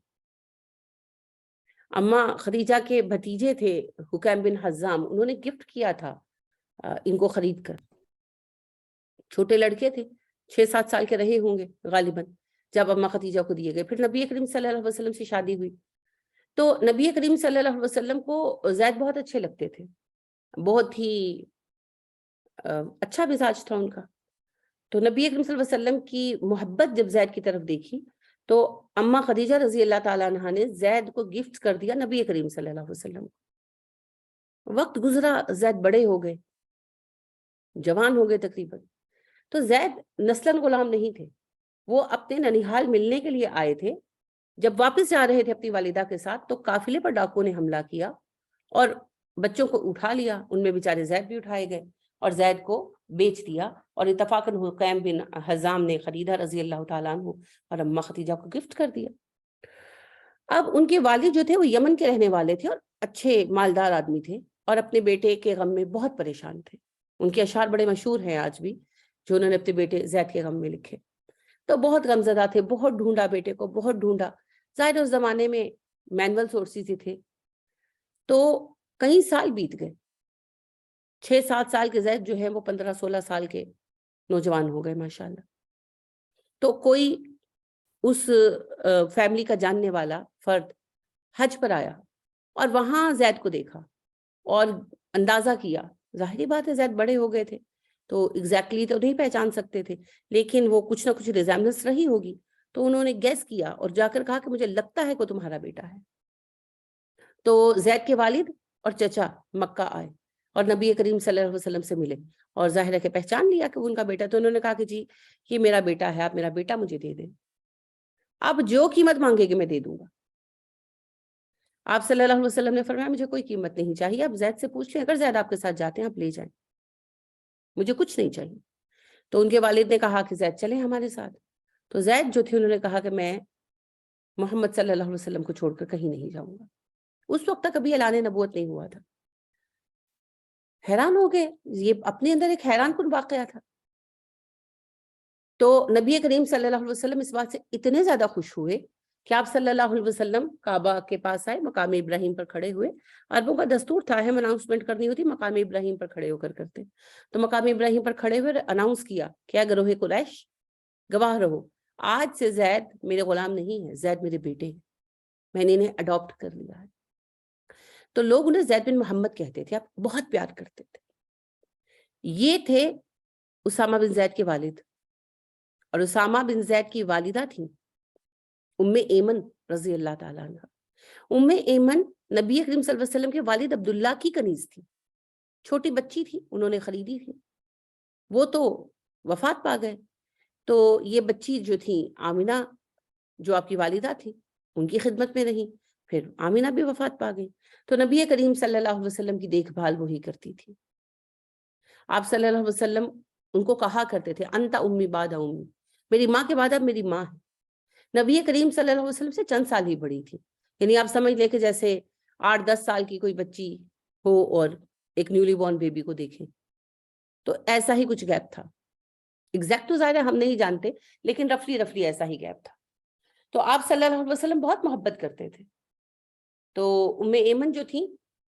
اماں خدیجہ کے بھتیجے تھے حکیم بن حزام، انہوں نے گفٹ کیا تھا ان کو خرید کر۔ چھوٹے لڑکے تھے، 6-7 سال کے رہے ہوں گے غالباً جب اماں خدیجہ کو دیے گئے۔ پھر نبی کریم صلی اللہ علیہ وسلم سے شادی ہوئی تو نبی کریم صلی اللہ علیہ وسلم کو زید بہت اچھے لگتے تھے، بہت ہی اچھا مزاج تھا ان کا۔ تو نبی کریم صلی اللہ علیہ وسلم کی محبت جب زید کی طرف دیکھی تو اماں خدیجہ رضی اللہ تعالیٰ عنہ نے زید کو گفٹ کر دیا نبی کریم صلی اللہ علیہ وسلم کو۔ وقت گزرا، زید بڑے ہو گئے، جوان ہو گئے تقریباً، تو زید نسلاً غلام نہیں تھے، وہ اپنے ننیحال ملنے کے لیے آئے تھے۔ جب واپس جا رہے تھے اپنی والدہ کے ساتھ تو قافلے پر ڈاکوؤں نے حملہ کیا اور بچوں کو اٹھا لیا، ان میں بیچارے زید بھی اٹھائے گئے اور زید کو بیچ دیا، اور اتفاقاً حکیم بن حزام نے خریدا رضی اللہ تعالیٰ عنہ اور اماں خدیجہ کو گفٹ کر دیا۔ اب ان کے والد جو تھے وہ یمن کے رہنے والے تھے اور اچھے مالدار آدمی تھے، اور اپنے بیٹے کے غم میں بہت پریشان تھے۔ ان کے اشعار بڑے مشہور ہیں آج بھی جو انہوں نے اپنے بیٹے زید کے غم میں لکھے۔ تو بہت غمزدہ تھے، بہت ڈھونڈا بیٹے کو، بہت ڈھونڈا۔ ظاہر اس زمانے میں مینول سورسز ہی تھے، تو کئی سال بیت گئے۔ 6-7 سال کے زید جو ہے وہ 15-16 سال کے نوجوان ہو گئے ماشاءاللہ۔ تو کوئی اس فیملی کا جاننے والا فرد حج پر آیا اور وہاں زید کو دیکھا اور اندازہ کیا، ظاہری بات ہے زید بڑے ہو گئے تھے تو ایگزیکٹلی تو نہیں پہچان سکتے تھے، لیکن وہ کچھ نہ کچھ ریزیمبلنس رہی ہوگی، تو انہوں نے گیس کیا اور جا کر کہا کہ مجھے لگتا ہے کہ تمہارا بیٹا ہے۔ تو زید کے والد اور چچا مکہ آئے اور نبی کریم صلی اللہ علیہ وسلم سے ملے اور ظاہر ہے کہ پہچان لیا کہ وہ ان کا بیٹا، تو انہوں نے کہا کہ جی یہ میرا بیٹا ہے، آپ میرا بیٹا مجھے دے دیں، آپ جو قیمت مانگے گے میں دے دوں گا۔ آپ صلی اللہ علیہ وسلم نے فرمایا مجھے کوئی قیمت نہیں چاہیے، آپ زید سے پوچھ لیں، اگر زید آپ کے ساتھ جاتے ہیں آپ لے جائیں، مجھے کچھ نہیں چاہیے۔ تو ان کے والد نے کہا کہ زید چلیں ہمارے ساتھ، تو زید جو تھے انہوں نے کہا کہ میں محمد صلی اللہ علیہ وسلم کو چھوڑ کر کہیں نہیں جاؤں گا۔ اس وقت تک ابھی اعلان نبوت نہیں ہوا تھا۔ حیران ہو گئے، یہ اپنے اندر ایک حیران کن واقعہ تھا۔ تو نبی کریم صلی اللہ علیہ وسلم اس بات سے اتنے زیادہ خوش ہوئے کہ آپ صلی اللہ علیہ وسلم کعبہ کے پاس آئے، مقام ابراہیم پر کھڑے ہوئے۔ عربوں کا دستور تھا، ہم اناؤنسمنٹ کرنی ہوتی مقام ابراہیم پر کھڑے ہو کر کرتے، تو مقام ابراہیم پر کھڑے ہوئے اناؤنس کیا کیا گروہ قریش گواہ رہو، آج سے زید میرے غلام نہیں ہے، زید میرے بیٹے ہیں، میں نے انہیں اڈاپٹ کر لیا ہے۔ تو لوگ انہیں زید بن محمد کہتے تھے، آپ بہت پیار کرتے تھے۔ یہ تھے اسامہ بن زید کے والد، اور اسامہ بن زید کی والدہ تھیں ام ایمن رضی اللہ تعالیٰ عنہ۔ ام ایمن نبی کریم صلی اللہ علیہ وسلم کے والد عبداللہ کی کنیز تھی، چھوٹی بچی تھی، انہوں نے خریدی تھی، وہ تو وفات پا گئے، تو یہ بچی جو تھی آمنہ جو آپ کی والدہ تھی ان کی خدمت میں رہی، پھر آمنہ بھی وفات پا گئی، تو نبی کریم صلی اللہ علیہ وسلم کی دیکھ بھال وہی کرتی تھی۔ آپ صلی اللہ علیہ وسلم ان کو کہا کرتے تھے انت امی بعد امی، میری ماں کے بعد اب میری ماں ہے۔ نبی کریم صلی اللہ علیہ وسلم سے چند سال ہی بڑی تھی، یعنی آپ سمجھ لیں کہ جیسے 8-10 سال کی کوئی بچی ہو اور ایک نیولی بورن بیبی کو دیکھیں، تو ایسا ہی کچھ گیپ تھا۔ ایگزیکٹ تو ظاہر ہم نہیں جانتے، لیکن رفلی ایسا ہی گیپ تھا۔ تو آپ صلی اللہ علیہ وسلم بہت محبت کرتے تھے۔ تو ام ایمن جو تھی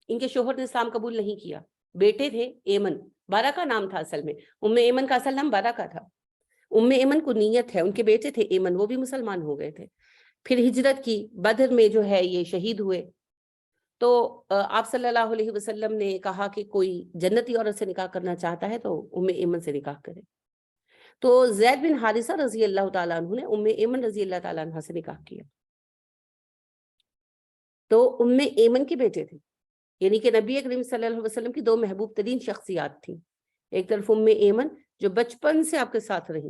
ان کے شوہر نے اسلام قبول نہیں کیا. بیٹے تھے ایمن، بارہ کا نام تھا اصل میں، ایمن کا اصل نام بارہ کا تھا. ایمن کو نیت ہے، ان کے بیٹے تھے ایمن، وہ بھی مسلمان ہو گئے تھے. پھر ہجرت کی، بدر میں جو ہے یہ شہید ہوئے. تو آپ صلی اللہ علیہ وسلم نے کہا کہ کوئی جنتی عورت سے نکاح کرنا چاہتا ہے تو ایمن سے نکاح کرے. تو زید بن حارثہ رضی اللہ تعالیٰ عنہ نے ایمن رضی اللہ تعالیٰ عنہ سے نکاح کیا. تو ایمن کے بیٹے تھے، یعنی کہ نبی کریم صلی اللہ علیہ وسلم کی دو محبوب ترین شخصیات تھیں. ایک طرف ایمن جو بچپن سے آپ کے ساتھ رہی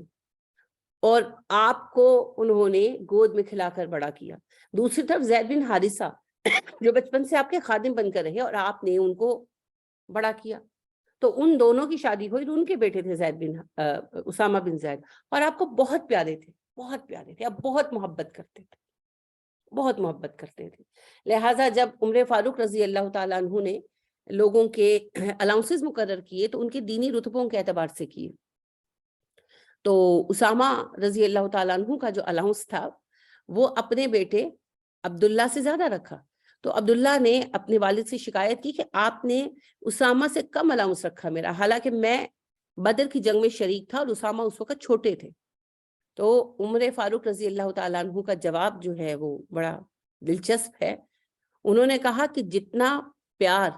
اور آپ کو انہوں نے گود میں کھلا کر بڑا کیا. دوسری طرف زید بن حارثہ جو بچپن سے آپ کے خادم بن کر رہے اور آپ نے ان کو بڑا کیا. تو ان دونوں کی شادی ہوئی، ان کے بیٹے تھے اسامہ بن زید، اور آپ کو بہت پیارے تھے، بہت پیارے تھے، آپ بہت محبت کرتے تھے، بہت محبت کرتے تھے. لہٰذا جب عمر فاروق رضی اللہ تعالیٰ عنہ نے لوگوں کے الاؤنسز مقرر کیے تو ان کے دینی رتبوں کے اعتبار سے کیے. تو اسامہ رضی اللہ تعالیٰ عنہ کا جو الاؤنس تھا وہ اپنے بیٹے عبداللہ سے زیادہ رکھا. تو عبداللہ نے اپنے والد سے شکایت کی کہ آپ نے اسامہ سے کم الاؤنس رکھا میرا، حالانکہ میں بدر کی جنگ میں شریک تھا اور اسامہ اس وقت چھوٹے تھے. تو عمر فاروق رضی اللہ تعالیٰ عنہ کا جواب جو ہے وہ بڑا دلچسپ ہے. انہوں نے کہا کہ جتنا پیار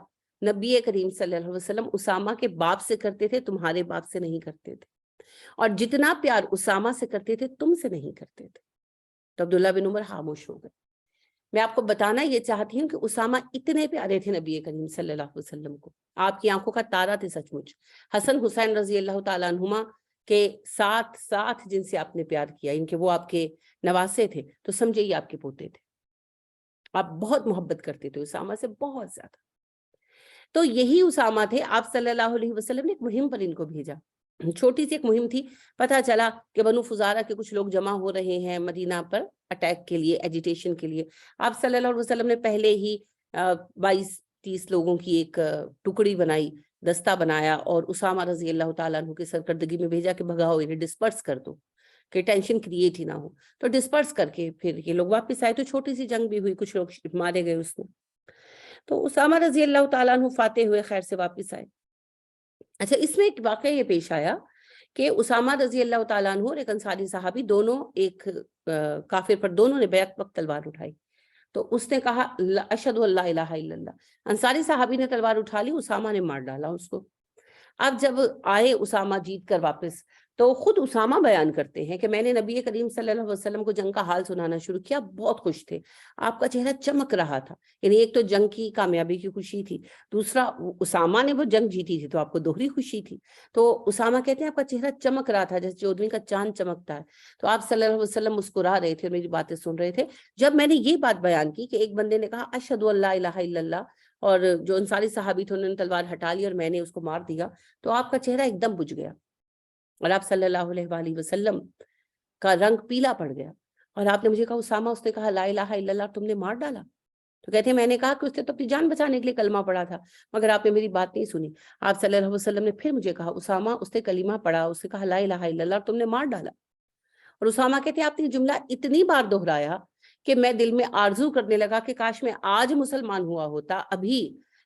نبی کریم صلی اللہ علیہ وسلم اسامہ کے باپ سے کرتے تھے تمہارے باپ سے نہیں کرتے تھے، اور جتنا پیار اسامہ سے کرتے تھے تم سے نہیں کرتے تھے. تو عبداللہ بن عمر خاموش ہو گئے. میں آپ کو بتانا یہ چاہتی ہوں کہ اسامہ اتنے پیارے تھے نبی کریم صلی اللہ علیہ وسلم کو، آپ کی آنکھوں کا تارا تھے سچ مچ. حسن حسین رضی اللہ تعالیٰ عنہما کے ساتھ جن سے آپ نے پیار کیا، ان کے وہ آپ کے نواسے تھے، تو سمجھے یہ آپ کے پوتے تھے. آپ بہت محبت کرتے تھے اسامہ سے، بہت زیادہ. تو یہی اسامہ تھے. آپ صلی اللہ علیہ وسلم نے ایک مہم پر ان کو بھیجا، چھوٹی سی ایک مہم تھی. پتہ چلا کہ بنو فزارہ کے کچھ لوگ جمع ہو رہے ہیں مدینہ پر اٹیک کے لیے، ایجیٹیشن کے لیے. آپ صلی اللہ علیہ وسلم نے پہلے ہی 22-30 لوگوں کی ایک ٹکڑی بنائی، دستہ بنایا، اور اسامہ رضی اللہ تعالیٰ عنہ کی سرکردگی میں بھیجا کہ بھگاؤ انہیں، ڈسپرس کر دو کہ ٹینشن کریٹ ہی نہ ہو. تو ڈسپرس کر کے پھر یہ لوگ واپس آئے. تو چھوٹی سی جنگ بھی ہوئی، کچھ لوگ مارے گئے اس میں. تو اسامہ رضی اللہ تعالیٰ عنہ فاتح ہوئے، خیر سے واپس آئے. اچھا، اس میں ایک واقعہ یہ پیش آیا کہ اسامہ رضی اللہ تعالیٰ عنہ اور ایک انصاری صحابی دونوں ایک کافر پر دونوں نے بیک وقت تلوار اٹھائی. تو اس نے کہا اشہد ان لا الہ الا اللہ. انصاری صحابی نے تلوار اٹھا لی، اسامہ نے مار ڈالا اس کو. اب جب آئے اسامہ جیت کر واپس، تو خود اسامہ بیان کرتے ہیں کہ میں نے نبی کریم صلی اللہ علیہ وسلم کو جنگ کا حال سنانا شروع کیا، بہت خوش تھے، آپ کا چہرہ چمک رہا تھا. یعنی ایک تو جنگ کی کامیابی کی خوشی تھی، دوسرا اسامہ نے وہ جنگ جیتی تھی تو آپ کو دوہری خوشی تھی. تو اسامہ کہتے ہیں آپ کا چہرہ چمک رہا تھا جیسے چودھویں کا چاند چمکتا ہے. تو آپ صلی اللہ علیہ وسلم مسکرا رہے تھے اور میری باتیں سن رہے تھے. جب میں نے یہ بات بیان کی کہ ایک بندے نے کہا اشہد ان لا الہ الا اللہ، اور جو انصاری صحابی تھے انہوں نے تلوار ہٹا لی اور میں نے اس کو مار دیا، تو آپ کا چہرہ ایک دم بجھ گیا اور آپ صلی اللہ علیہ وآلہ وسلم کا رنگ پیلا پڑ گیا. اور آپ نے مجھے کہا اسامہ، اس نے کہا لا الہ الا اللہ، تم نے مار ڈالا. تو کہتے ہیں میں نے کہا کہ اس نے تو اپنی جان بچانے کے لیے کلمہ پڑھا تھا، مگر آپ نے میری بات نہیں سنی. آپ صلی اللہ علیہ وسلم نے پھر مجھے کہا اسامہ، اس نے کلمہ پڑھا، اس نے کہا لا الہ الا اللہ، تم نے مار ڈالا. اور اسامہ کہتے ہیں آپ نے جملہ اتنی بار دہرایا کہ میں دل میں آرزو کرنے لگا کہ کاش میں آج مسلمان ہوا ہوتا، ابھی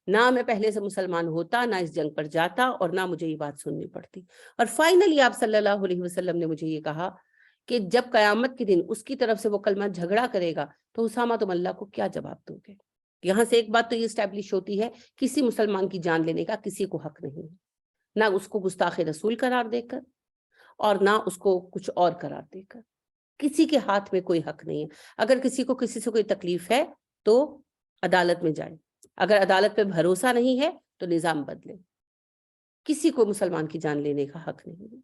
نہ میں پہلے سے مسلمان ہوتا، نہ اس جنگ پر جاتا، اور نہ مجھے یہ بات سننی پڑتی. اور فائنلی آپ صلی اللہ علیہ وسلم نے مجھے یہ کہا کہ جب قیامت کے دن اس کی طرف سے وہ کلمہ جھگڑا کرے گا تو اسامہ تم اللہ کو کیا جواب دو گے. یہاں سے ایک بات تو یہ اسٹیبلش ہوتی ہے، کسی مسلمان کی جان لینے کا کسی کو حق نہیں ہے، نہ اس کو گستاخ رسول قرار دے کر اور نہ اس کو کچھ اور قرار دے کر. کسی کے ہاتھ میں کوئی حق نہیں ہے. اگر کسی کو کسی سے کوئی تکلیف ہے تو عدالت میں جائے، اگر عدالت پہ بھروسہ نہیں ہے تو نظام بدلے. کسی کو مسلمان کی جان لینے کا حق نہیں ہے.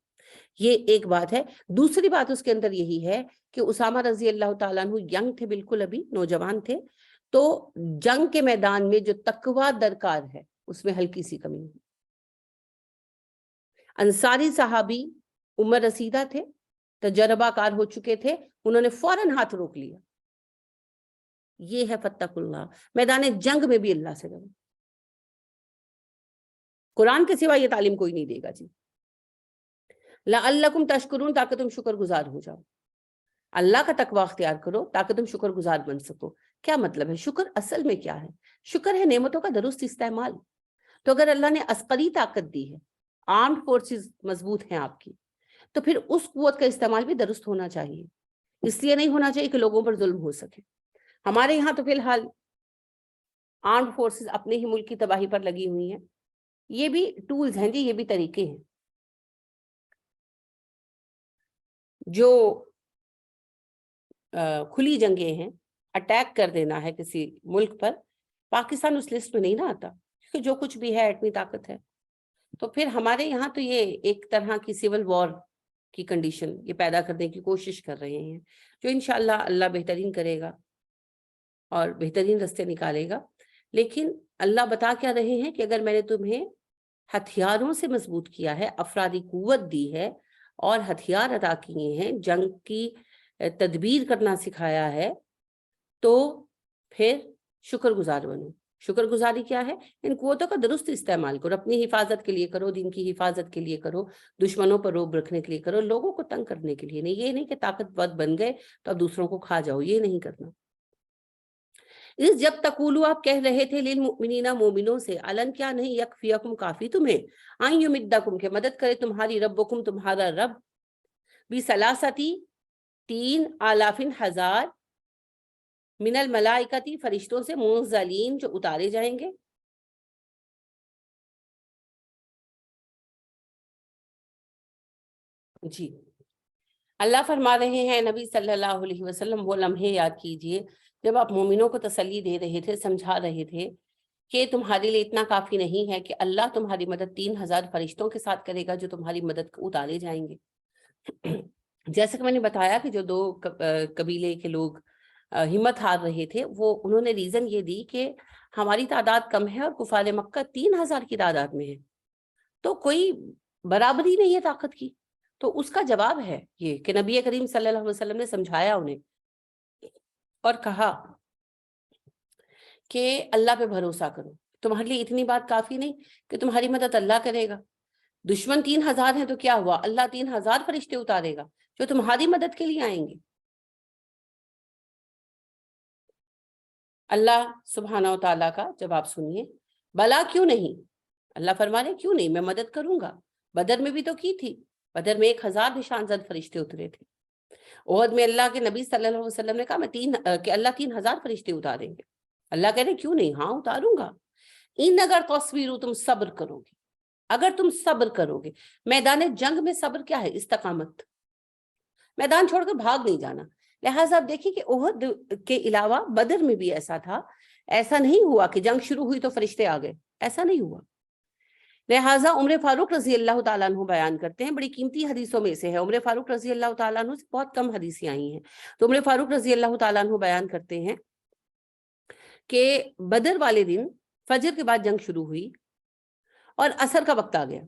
یہ ایک بات ہے. دوسری بات اس کے اندر یہی ہے کہ اسامہ رضی اللہ تعالیٰ عنہ ینگ تھے، بالکل ابھی نوجوان تھے، تو جنگ کے میدان میں جو تقوی درکار ہے اس میں ہلکی سی کمی ہے. انصاری صحابی عمر رسیدہ تھے، تجربہ کار ہو چکے تھے، انہوں نے فوراً ہاتھ روک لیا. یہ ہے فتق اللہ، میدان جنگ میں بھی اللہ سے ڈرو. قرآن کے سوا یہ تعلیم کوئی نہیں دے گا جی. لعلکم تشکرون، تاکہ تم شکر گزار ہو جاؤ. اللہ کا تقوی اختیار کرو تاکہ تم شکر گزار بن سکو. کیا مطلب ہے شکر اصل میں کیا ہے؟ شکر ہے نعمتوں کا درست استعمال. تو اگر اللہ نے عسکری طاقت دی ہے، آرمڈ فورسز مضبوط ہیں آپ کی، تو پھر اس قوت کا استعمال بھی درست ہونا چاہیے. اس لیے نہیں ہونا چاہیے کہ لوگوں پر ظلم ہو سکے. ہمارے یہاں تو فی الحال آرمڈ فورسز اپنے ہی ملک کی تباہی پر لگی ہوئی ہیں. یہ بھی ٹولز ہیں جی، یہ بھی طریقے ہیں. جو کھلی جنگیں ہیں، اٹیک کر دینا ہے کسی ملک پر، پاکستان اس لسٹ میں نہیں نہ آتا، کیونکہ جو کچھ بھی ہے ایٹمی طاقت ہے. تو پھر ہمارے یہاں تو یہ ایک طرح کی سول وار کی کنڈیشن یہ پیدا کرنے کی کوشش کر رہے ہیں، جو انشاءاللہ اللہ بہترین کرے گا اور بہترین راستے نکالے گا. لیکن اللہ بتا کیا رہے ہیں کہ اگر میں نے تمہیں ہتھیاروں سے مضبوط کیا ہے، افرادی قوت دی ہے اور ہتھیار عطا کیے ہیں، جنگ کی تدبیر کرنا سکھایا ہے، تو پھر شکر گزار بنو. شکر گزاری کیا ہے؟ ان قوتوں کا درست استعمال کرو، اپنی حفاظت کے لیے کرو، دین کی حفاظت کے لیے کرو، دشمنوں پر روب رکھنے کے لیے کرو، لوگوں کو تنگ کرنے کے لیے نہیں. یہ نہیں کہ طاقتور بن گئے تو اب دوسروں کو کھا جاؤ، یہ نہیں کرنا. اس جب تقولو آپ کہہ رہے تھے للمؤمنین مومنوں سے، علن کیا نہیں یکفیکم کافی تمہیں، آئیں یمدکم کہ مدد کرے تمہاری ربکم تمہارا رب، بثلاثتی 3,000 ہزار، من الملائکتی فرشتوں سے، منزلین جو اتارے جائیں گے. جی اللہ فرما رہے ہیں نبی صلی اللہ علیہ وسلم وہ لمحے یاد کیجئے جب آپ مومنوں کو تسلی دے رہے تھے، سمجھا رہے تھے کہ تمہارے لیے اتنا کافی نہیں ہے کہ اللہ تمہاری مدد 3,000 فرشتوں کے ساتھ کرے گا جو تمہاری مدد کو اتارے جائیں گے. جیسے کہ میں نے بتایا کہ جو دو قبیلے کے لوگ ہمت ہار رہے تھے، وہ انہوں نے ریزن یہ دی کہ ہماری تعداد کم ہے اور کفار مکہ 3,000 کی تعداد میں ہے، تو کوئی برابری نہیں ہے طاقت کی. تو اس کا جواب ہے یہ کہ نبی کریم صلی اللہ علیہ وسلم نے سمجھایا انہیں اور کہا کہ اللہ پہ بھروسہ کرو، تمہارے لیے اتنی بات کافی نہیں کہ تمہاری مدد اللہ کرے گا. دشمن 3,000 ہیں تو کیا ہوا، اللہ 3,000 فرشتے اتارے گا جو تمہاری مدد کے لیے آئیں گے. اللہ سبحانہ و تعالیٰ کا جواب سنیے، بلا کیوں نہیں، اللہ فرما رہے کیوں نہیں، میں مدد کروں گا. بدر میں بھی تو کی تھی، بدر میں 1,000 نشان زد فرشتے اترے تھے. احد میں اللہ کے نبی صلی اللہ علیہ وسلم نے کہا کہ اللہ 3,000 فرشتے اتاریں گے. اللہ کہہ رہے کیوں نہیں، ہاں اتاروں گا. ان اگر تصویرو تم صبر کرو گے، اگر تم صبر کرو گے. میدان جنگ میں صبر کیا ہے؟ استقامت. میدان چھوڑ کر بھاگ نہیں جانا. لہٰذا آپ دیکھیں کہ احد کے علاوہ بدر میں بھی ایسا تھا. ایسا نہیں ہوا کہ جنگ شروع ہوئی تو فرشتے آ گئے، ایسا نہیں ہوا. لہٰذا عمر فاروق رضی اللہ تعالیٰ عنہ بیان کرتے ہیں، بڑی قیمتی حدیثوں میں سے ہے، عمر فاروق رضی اللہ تعالیٰ عنہ سے بہت کم حدیثیں آئی ہیں. تو عمر فاروق رضی اللہ تعالیٰ عنہ بیان کرتے ہیں کہ بدر والے دن فجر کے بعد جنگ شروع ہوئی اور عصر کا وقت آ گیا.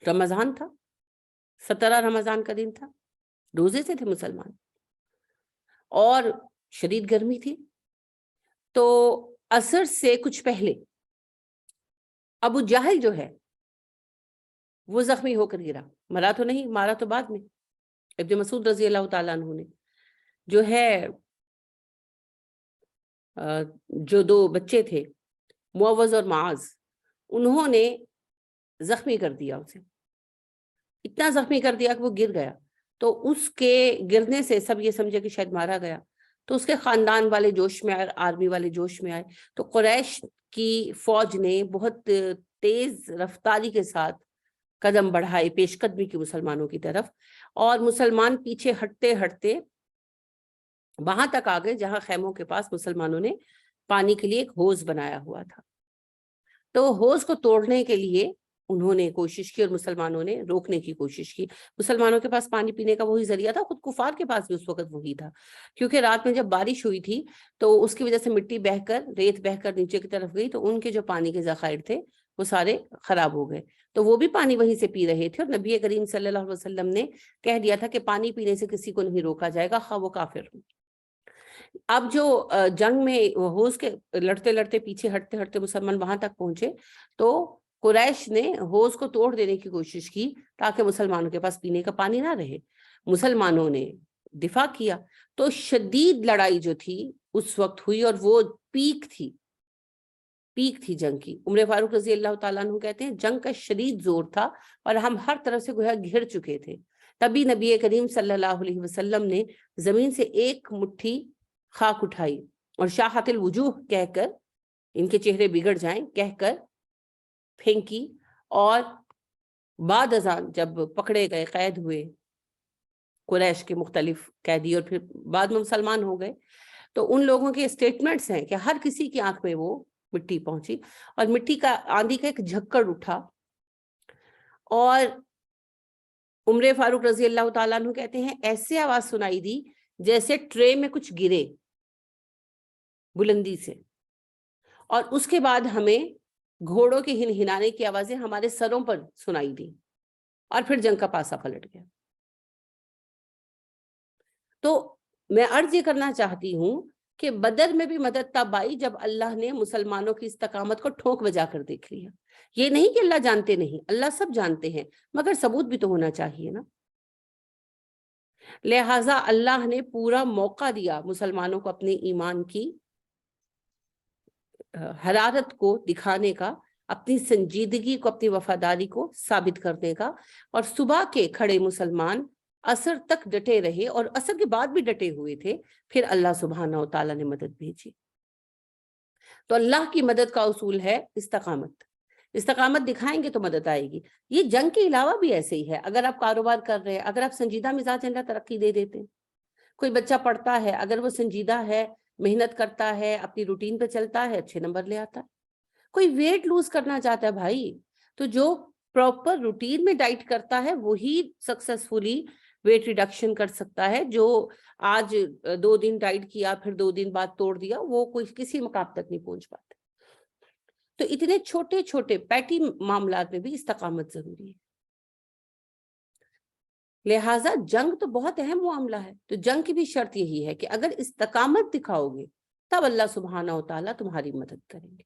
رمضان تھا، 17 رمضان کا دن تھا، روزے سے تھے مسلمان اور شدید گرمی تھی. تو عصر سے کچھ پہلے ابو جہل جو ہے وہ زخمی ہو کر گرا، مرا تو نہیں، مارا تو بعد میں. ابن مسعود رضی اللہ تعالیٰ عنہ نے جو ہے جو دو بچے تھے معوذ اور معاذ، انہوں نے زخمی کر دیا اسے، اتنا زخمی کر دیا کہ وہ گر گیا. تو اس کے گرنے سے سب یہ سمجھے کہ شاید مارا گیا. تو اس کے خاندان والے جوش میں آئے، آرمی والے جوش میں آئے. تو قریش کی فوج نے بہت تیز رفتاری کے ساتھ قدم بڑھائے پیش قدمی کی مسلمانوں کی طرف، اور مسلمان پیچھے ہٹتے ہٹتے وہاں تک آ گئے جہاں خیموں کے پاس مسلمانوں نے پانی کے لیے ایک حوض بنایا ہوا تھا. تو حوض کو توڑنے کے لیے انہوں نے کوشش کی اور مسلمانوں نے روکنے کی کوشش کی. مسلمانوں کے پاس پانی پینے کا وہی ذریعہ تھا، خود کفار کے پاس بھی اس وقت وہی تھا، کیونکہ رات میں جب بارش ہوئی تھی تو اس کی وجہ سے مٹی بہہ کر، ریت بہہ کر نیچے کی طرف گئی، تو ان کے جو پانی کے ذخائر تھے وہ سارے خراب ہو گئے. تو وہ بھی پانی وہیں سے پی رہے تھے، اور نبی کریم صلی اللہ علیہ وسلم نے کہہ دیا تھا کہ پانی پینے سے کسی کو نہیں روکا جائے گا، خواہ وہ کافر ہو. اب جو جنگ میں حوض کے لڑتے لڑتے پیچھے ہٹتے ہٹتے مسلمان وہاں تک پہنچے، تو قریش نے حوض کو توڑ دینے کی کوشش کی تاکہ مسلمانوں کے پاس پینے کا پانی نہ رہے. مسلمانوں نے دفاع کیا. تو شدید لڑائی جو تھی اس وقت ہوئی اور وہ پیک تھی جنگ کی. عمر فاروق رضی اللہ تعالیٰ عنہ کہتے ہیں جنگ کا شدید زور تھا اور ہم ہر طرف سے گویا گھر چکے تھے. تبھی نبی کریم صلی اللہ علیہ وسلم نے زمین سے ایک مٹھی خاک اٹھائی اور شاہت الوجوہ کہہ کر، ان کے چہرے بگڑ جائیں کہہ کر پھینکی، اور بعد ازاں جب پکڑے گئے، قید ہوئے قریش کے مختلف قیدی اور پھر بعد میں مسلمان ہو گئے، تو ان لوگوں کے اسٹیٹمنٹس ہیں کہ ہر کسی کی آنکھ میں وہ مٹی پہنچی اور مٹی کا آندھی کا ایک جھکڑ اٹھا، اور عمر فاروق رضی اللہ تعالیٰ عنہ کہتے ہیں ایسے آواز سنائی دی جیسے ٹرے میں کچھ گرے بلندی سے، اور اس کے بعد ہمیں گھوڑوں کے ہنہنانے کی آوازیں ہمارے سروں پر سنائی دی، اور پھر جنگ کا پاسا پلٹ گیا. تو میں عرض یہ کرنا چاہتی ہوں کہ بدر میں بھی مدد تب آئی جب اللہ نے مسلمانوں کی استقامت کو ٹھونک بجا کر دیکھ لیا. یہ نہیں کہ اللہ جانتے نہیں، اللہ سب جانتے ہیں، مگر ثبوت بھی تو ہونا چاہیے نا. لہٰذا اللہ نے پورا موقع دیا مسلمانوں کو اپنے ایمان کی حرارت کو دکھانے کا، اپنی سنجیدگی کو، اپنی وفاداری کو ثابت کرنے کا، اور صبح کے کھڑے مسلمان عصر تک ڈٹے رہے اور عصر کے بعد بھی ڈٹے ہوئے تھے. پھر اللہ سبحانہ و تعالیٰ نے مدد بھیجی. تو اللہ کی مدد کا اصول ہے استقامت. استقامت دکھائیں گے تو مدد آئے گی. یہ جنگ کے علاوہ بھی ایسے ہی ہے. اگر آپ کاروبار کر رہے ہیں، اگر آپ سنجیدہ مزاج ہیں، اللہ ترقی دے دیتے ہیں. کوئی بچہ پڑھتا ہے، اگر وہ سنجیدہ ہے، محنت کرتا ہے، اپنی روٹین پہ چلتا ہے، اچھے نمبر لے آتا ہے. کوئی ویٹ لوز کرنا چاہتا ہے بھائی، تو جو پراپر روٹین میں ڈائٹ کرتا ہے وہی سکسیسفلی ویٹ ریڈکشن کر سکتا ہے. جو آج 2 دن ڈائٹ کیا پھر 2 دن بعد توڑ دیا، وہ کوئی کسی مقام تک نہیں پہنچ پاتے. تو اتنے چھوٹے چھوٹے پیٹی معاملات میں بھی استقامت ضروری ہے. لہٰذا جنگ تو بہت اہم معاملہ ہے. تو جنگ کی بھی شرط یہی ہے کہ اگر استقامت دکھاؤ گے تب اللہ سبحانہ و تعالیٰ تمہاری مدد کریں گے.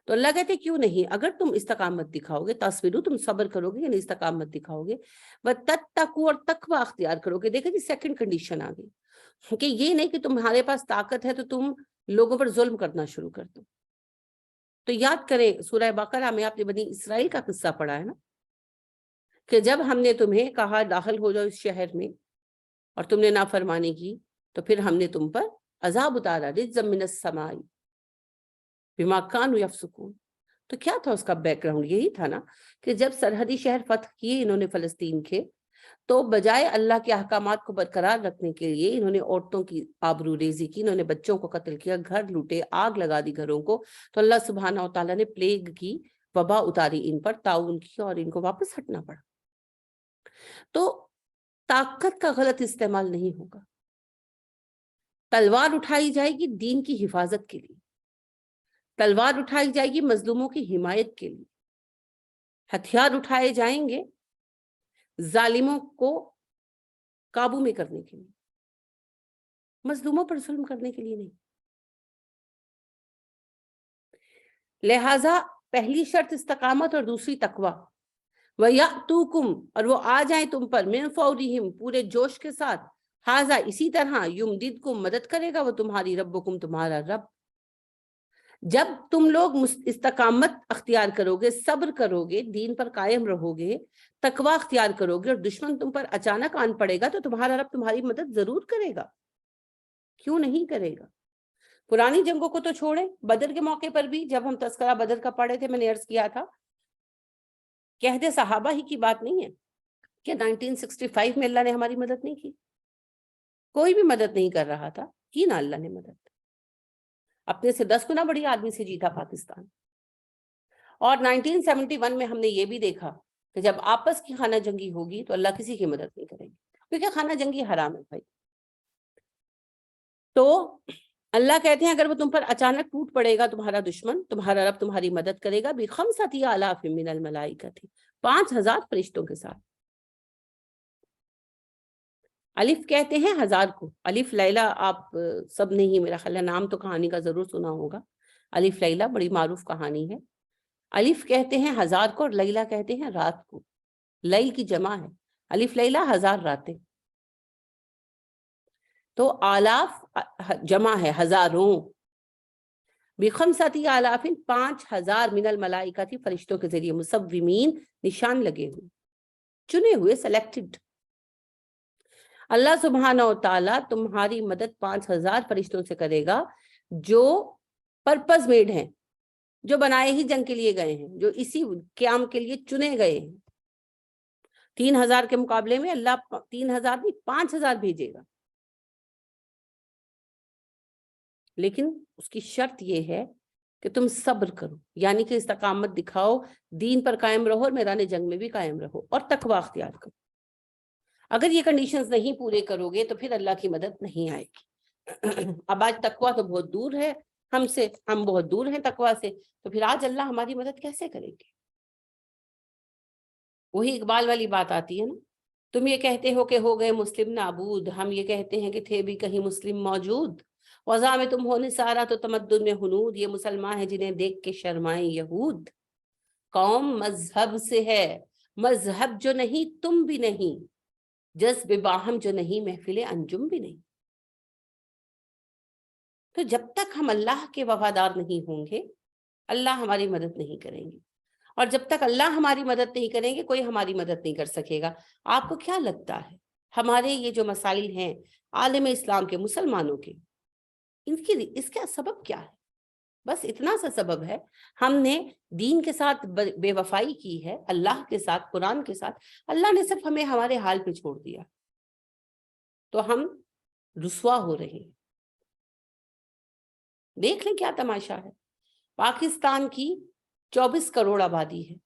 تو اللہ کہتے کیوں نہیں، اگر تم استقامت دکھاؤ گے، تصویرو تم صبر کرو گے، یعنی استقامت دکھاؤ گے، وتتقوا اور تقوی اختیار کرو گے. دیکھیں جی سیکنڈ کنڈیشن آ گئی کہ یہ نہیں کہ تمہارے پاس طاقت ہے تو تم لوگوں پر ظلم کرنا شروع کر دو. تو یاد کریں سورہ بقرہ میں آپ نے بنی اسرائیل کا قصہ پڑھا ہے نا، کہ جب ہم نے تمہیں کہا داخل ہو جاؤ اس شہر میں اور تم نے نافرمانی کی، تو پھر ہم نے تم پر عذاب اتارا، رجزا من السماء بما كانوا يفسقون. تو کیا تھا اس کا بیک گراؤنڈ؟ یہی تھا نا کہ جب سرحدی شہر فتح کیے انہوں نے فلسطین کے، تو بجائے اللہ کے احکامات کو برقرار رکھنے کے لیے انہوں نے عورتوں کی آبرو ریزی کی، انہوں نے بچوں کو قتل کیا، گھر لوٹے، آگ لگا دی گھروں کو. تو اللہ سبحانہ و تعالیٰ نے پلیگ کی، وبا اتاری ان پر، تعاون کی، اور ان کو واپس ہٹنا پڑا. تو طاقت کا غلط استعمال نہیں ہوگا. تلوار اٹھائی جائے گی دین کی حفاظت کے لیے، تلوار اٹھائی جائے گی مظلوموں کی حمایت کے لیے، ہتھیار اٹھائے جائیں گے ظالموں کو قابو میں کرنے کے لیے، مظلوموں پر ظلم کرنے کے لیے نہیں. لہٰذا پہلی شرط استقامت اور دوسری تقوی. وَيَأْتُوكُمْ اور وہ آ جائیں تم پر، مِنْ فَوْرِهِمْ پورے جوش کے ساتھ، ہاذا اسی طرح، یمددکم مدد کرے گا وہ تمہاری، ربکم تمہارا رب. جب تم لوگ استقامت اختیار کرو گے، صبر کرو گے، دین پر قائم رہو گے، تقوی اختیار کرو گے، اور دشمن تم پر اچانک آن پڑے گا، تو تمہارا رب تمہاری مدد ضرور کرے گا. کیوں نہیں کرے گا؟ پرانی جنگوں کو تو چھوڑیں، بدر کے موقع پر بھی جب ہم تذکرہ بدر کا پڑھے تھے، میں نے عرض کیا تھا کہ عہد صحابہ ہی کی بات نہیں ہے کہ 1965 میں اللہ نے ہماری مدد نہیں کی. کوئی بھی مدد نہیں کر رہا تھا، کی نا اللہ نے مدد، اپنے سے 10 گنا بڑی آدمی سے جیتا پاکستان. اور 1971 میں ہم نے یہ بھی دیکھا کہ جب آپس کی خانہ جنگی ہوگی تو اللہ کسی کی مدد نہیں کرے گی، کیونکہ خانہ جنگی حرام ہے بھائی. تو اللہ کہتے ہیں اگر وہ تم پر اچانک ٹوٹ پڑے گا تمہارا دشمن، تمہارا رب تمہاری مدد کرے گا بِخَمْسَةِ آلَافٍ مِّنَ الْمَلَائِكَةِ 5000 فرشتوں کے ساتھ. الف کہتے ہیں 1000 کو. الف لیلہ آپ سب نے ہی میرا خیال ہے نام تو کہانی کا ضرور سنا ہوگا. الف لیلہ بڑی معروف کہانی ہے. الف کہتے ہیں 1000 کو اور لیلہ کہتے ہیں رات کو. لیل کی جمع ہے. الف لیلہ 1000 راتیں. تو آلاف جمع ہے ہزاروں، بخمستی آلاف 5,000 من الملائکہ فرشتوں کے ذریعے، مصومین نشان لگے ہوئے، چنے ہوئے، سلیکٹڈ۔ اللہ سبحانہ و تعالیٰ تمہاری مدد 5,000 فرشتوں سے کرے گا جو پرپز میڈ ہیں، جو بنائے ہی جنگ کے لیے گئے ہیں، جو اسی قیام کے لیے چنے گئے ہیں۔ 3,000 کے مقابلے میں اللہ 3,000 نہیں 5,000 بھیجے گا، لیکن اس کی شرط یہ ہے کہ تم صبر کرو، یعنی کہ استقامت دکھاؤ، دین پر قائم رہو اور میدان جنگ میں بھی قائم رہو، اور تقوی اختیار کرو۔ اگر یہ کنڈیشنز نہیں پورے کرو گے تو پھر اللہ کی مدد نہیں آئے گی۔ اب آج تقوی تو بہت دور ہے ہم سے، ہم بہت دور ہیں تقوی سے، تو پھر آج اللہ ہماری مدد کیسے کریں گے؟ وہی اقبال والی بات آتی ہے نا، تم یہ کہتے ہو کہ ہو گئے مسلم نابود، ہم یہ کہتے ہیں کہ تھے بھی کہیں مسلم موجود، وضع میں تم ہو نثارا تو تمدن میں ہنود، یہ مسلمان ہیں جنہیں دیکھ کے شرمائیں یہود۔ قوم مذہب سے ہے، مذہب جو نہیں تم بھی نہیں، جذب باہم جو نہیں محفل انجم بھی نہیں۔ تو جب تک ہم اللہ کے وفادار نہیں ہوں گے، اللہ ہماری مدد نہیں کریں گے، اور جب تک اللہ ہماری مدد نہیں کریں گے کوئی ہماری مدد نہیں کر سکے گا۔ آپ کو کیا لگتا ہے ہمارے یہ جو مسائل ہیں عالم اسلام کے، مسلمانوں کے، اس کا سبب کیا ہے؟ بس اتنا سا سبب ہے، ہم نے دین کے ساتھ بے وفائی کی ہے، اللہ کے ساتھ، قرآن کے ساتھ۔ اللہ نے صرف ہمیں ہمارے حال پہ چھوڑ دیا تو ہم رسوا ہو رہے ہیں۔ دیکھ لیں کیا تماشا ہے، پاکستان کی 24 کروڑ آبادی ہے،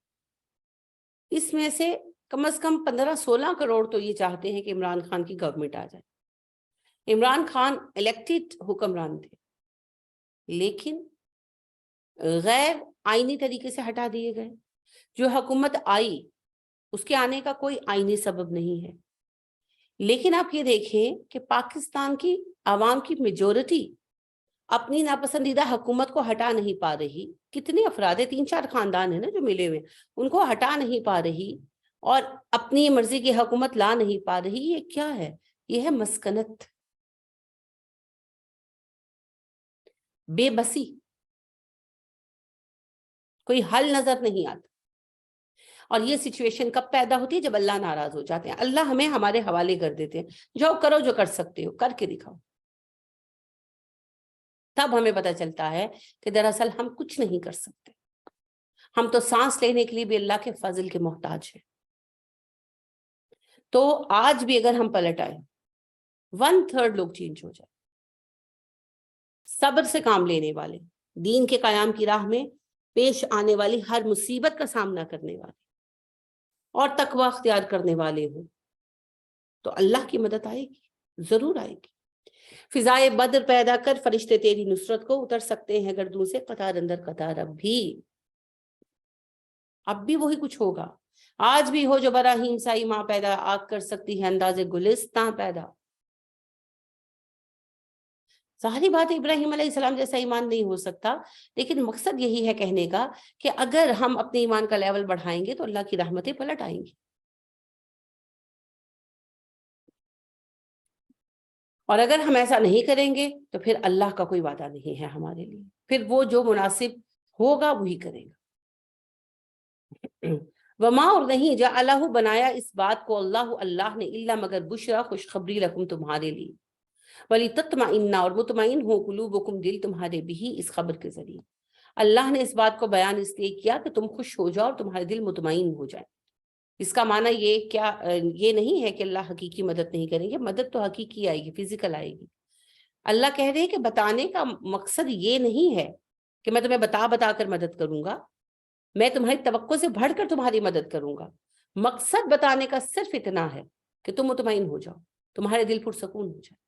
اس میں سے کم از کم 15-16 کروڑ تو یہ چاہتے ہیں کہ عمران خان کی گورنمنٹ آ جائے۔ عمران خان الیکٹڈ حکمران تھے، لیکن غیر آئینی طریقے سے ہٹا دیے گئے۔ جو حکومت آئی اس کے آنے کا کوئی آئینی سبب نہیں ہے، لیکن آپ یہ دیکھیں کہ پاکستان کی عوام کی میجورٹی اپنی ناپسندیدہ حکومت کو ہٹا نہیں پا رہی۔ کتنے افراد ہیں، 3-4 خاندان ہیں نا جو ملے ہوئے، ان کو ہٹا نہیں پا رہی اور اپنی مرضی کی حکومت لا نہیں پا رہی۔ یہ کیا ہے؟ یہ ہے مسکنت، بے بسی، کوئی حل نظر نہیں آتا۔ اور یہ سچویشن کب پیدا ہوتی ہے؟ جب اللہ ناراض ہو جاتے ہیں، اللہ ہمیں ہمارے حوالے کر دیتے ہیں، جو کرو جو کر سکتے ہو کر کے دکھاؤ۔ تب ہمیں پتہ چلتا ہے کہ دراصل ہم کچھ نہیں کر سکتے، ہم تو سانس لینے کے لیے بھی اللہ کے فضل کے محتاج ہیں۔ تو آج بھی اگر ہم پلٹ آئے، 1/3 لوگ چینج ہو جائے، صبر سے کام لینے والے، دین کے قیام کی راہ میں پیش آنے والی ہر مصیبت کا سامنا کرنے والے اور تقوی اختیار کرنے والے ہوں، تو اللہ کی مدد آئے گی، ضرور آئے گی۔ فضائے بدر پیدا کر فرشتے تیری نصرت کو اتر سکتے ہیں گردوں سے قطار اندر قطار۔ اب بھی وہی کچھ ہوگا، آج بھی ہو جو براہیم سائی ماں پیدا، آگ کر سکتی ہے انداز گلستاں پیدا۔ ظاہری بات ہے ابراہیم علیہ السلام جیسا ایمان نہیں ہو سکتا، لیکن مقصد یہی ہے کہنے کا کہ اگر ہم اپنے ایمان کا لیول بڑھائیں گے تو اللہ کی رحمتیں پلٹ آئیں گی، اور اگر ہم ایسا نہیں کریں گے تو پھر اللہ کا کوئی وعدہ نہیں ہے ہمارے لیے، پھر وہ جو مناسب ہوگا وہی کرے گا۔ وما، اور نہیں، جعلہ بنایا اس بات کو، اللہ نے، الا مگر بشرا خوشخبری، لکم تمہارے لیے، وَلِتَطْمَئِنَّ، اور مطمئن ہو، قلوبکم دل تمہارے، بھی اس خبر کے ذریعے۔ اللہ نے اس بات کو بیان اس لیے کیا کہ تم خوش ہو جاؤ اور تمہارے دل مطمئن ہو جائے۔ اس کا معنی یہ نہیں ہے کہ اللہ حقیقی مدد نہیں کریں گے، مدد تو حقیقی آئے گی، فزیکل آئے گی۔ اللہ کہہ رہے ہیں کہ بتانے کا مقصد یہ نہیں ہے کہ میں تمہیں بتا کر مدد کروں گا، میں تمہاری توقع سے بڑھ کر تمہاری مدد کروں گا۔ مقصد بتانے کا صرف اتنا ہے کہ تم مطمئن ہو جاؤ، تمہارے دل پرسکون ہو جائے۔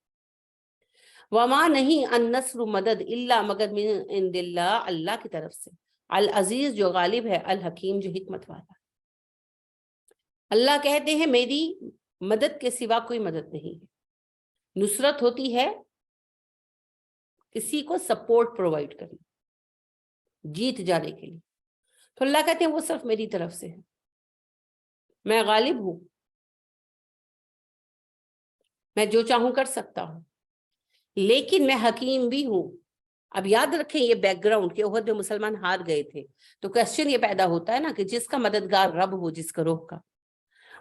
وما، نہیں، النصر مدد، الا مگر من عند اللہ، اللہ کی طرف سے، العزیز جو غالب ہے، الحکیم جو حکمت والا۔ اللہ کہتے ہیں میری مدد کے سوا کوئی مدد نہیں ہے۔ نصرت ہوتی ہے کسی کو سپورٹ پرووائڈ کرنا، جیت جانے کے لیے، تو اللہ کہتے ہیں وہ صرف میری طرف سے ہے، میں غالب ہوں، میں جو چاہوں کر سکتا ہوں۔ لیکن میں حکیم بھی ہوں. اب یاد رکھیں یہ بیک گراؤنڈ کہ احد میں مسلمان ہار گئے تھے، تو کوشچن یہ پیدا ہوتا ہے نا کہ جس کا مددگار رب ہو جس گروہ کا،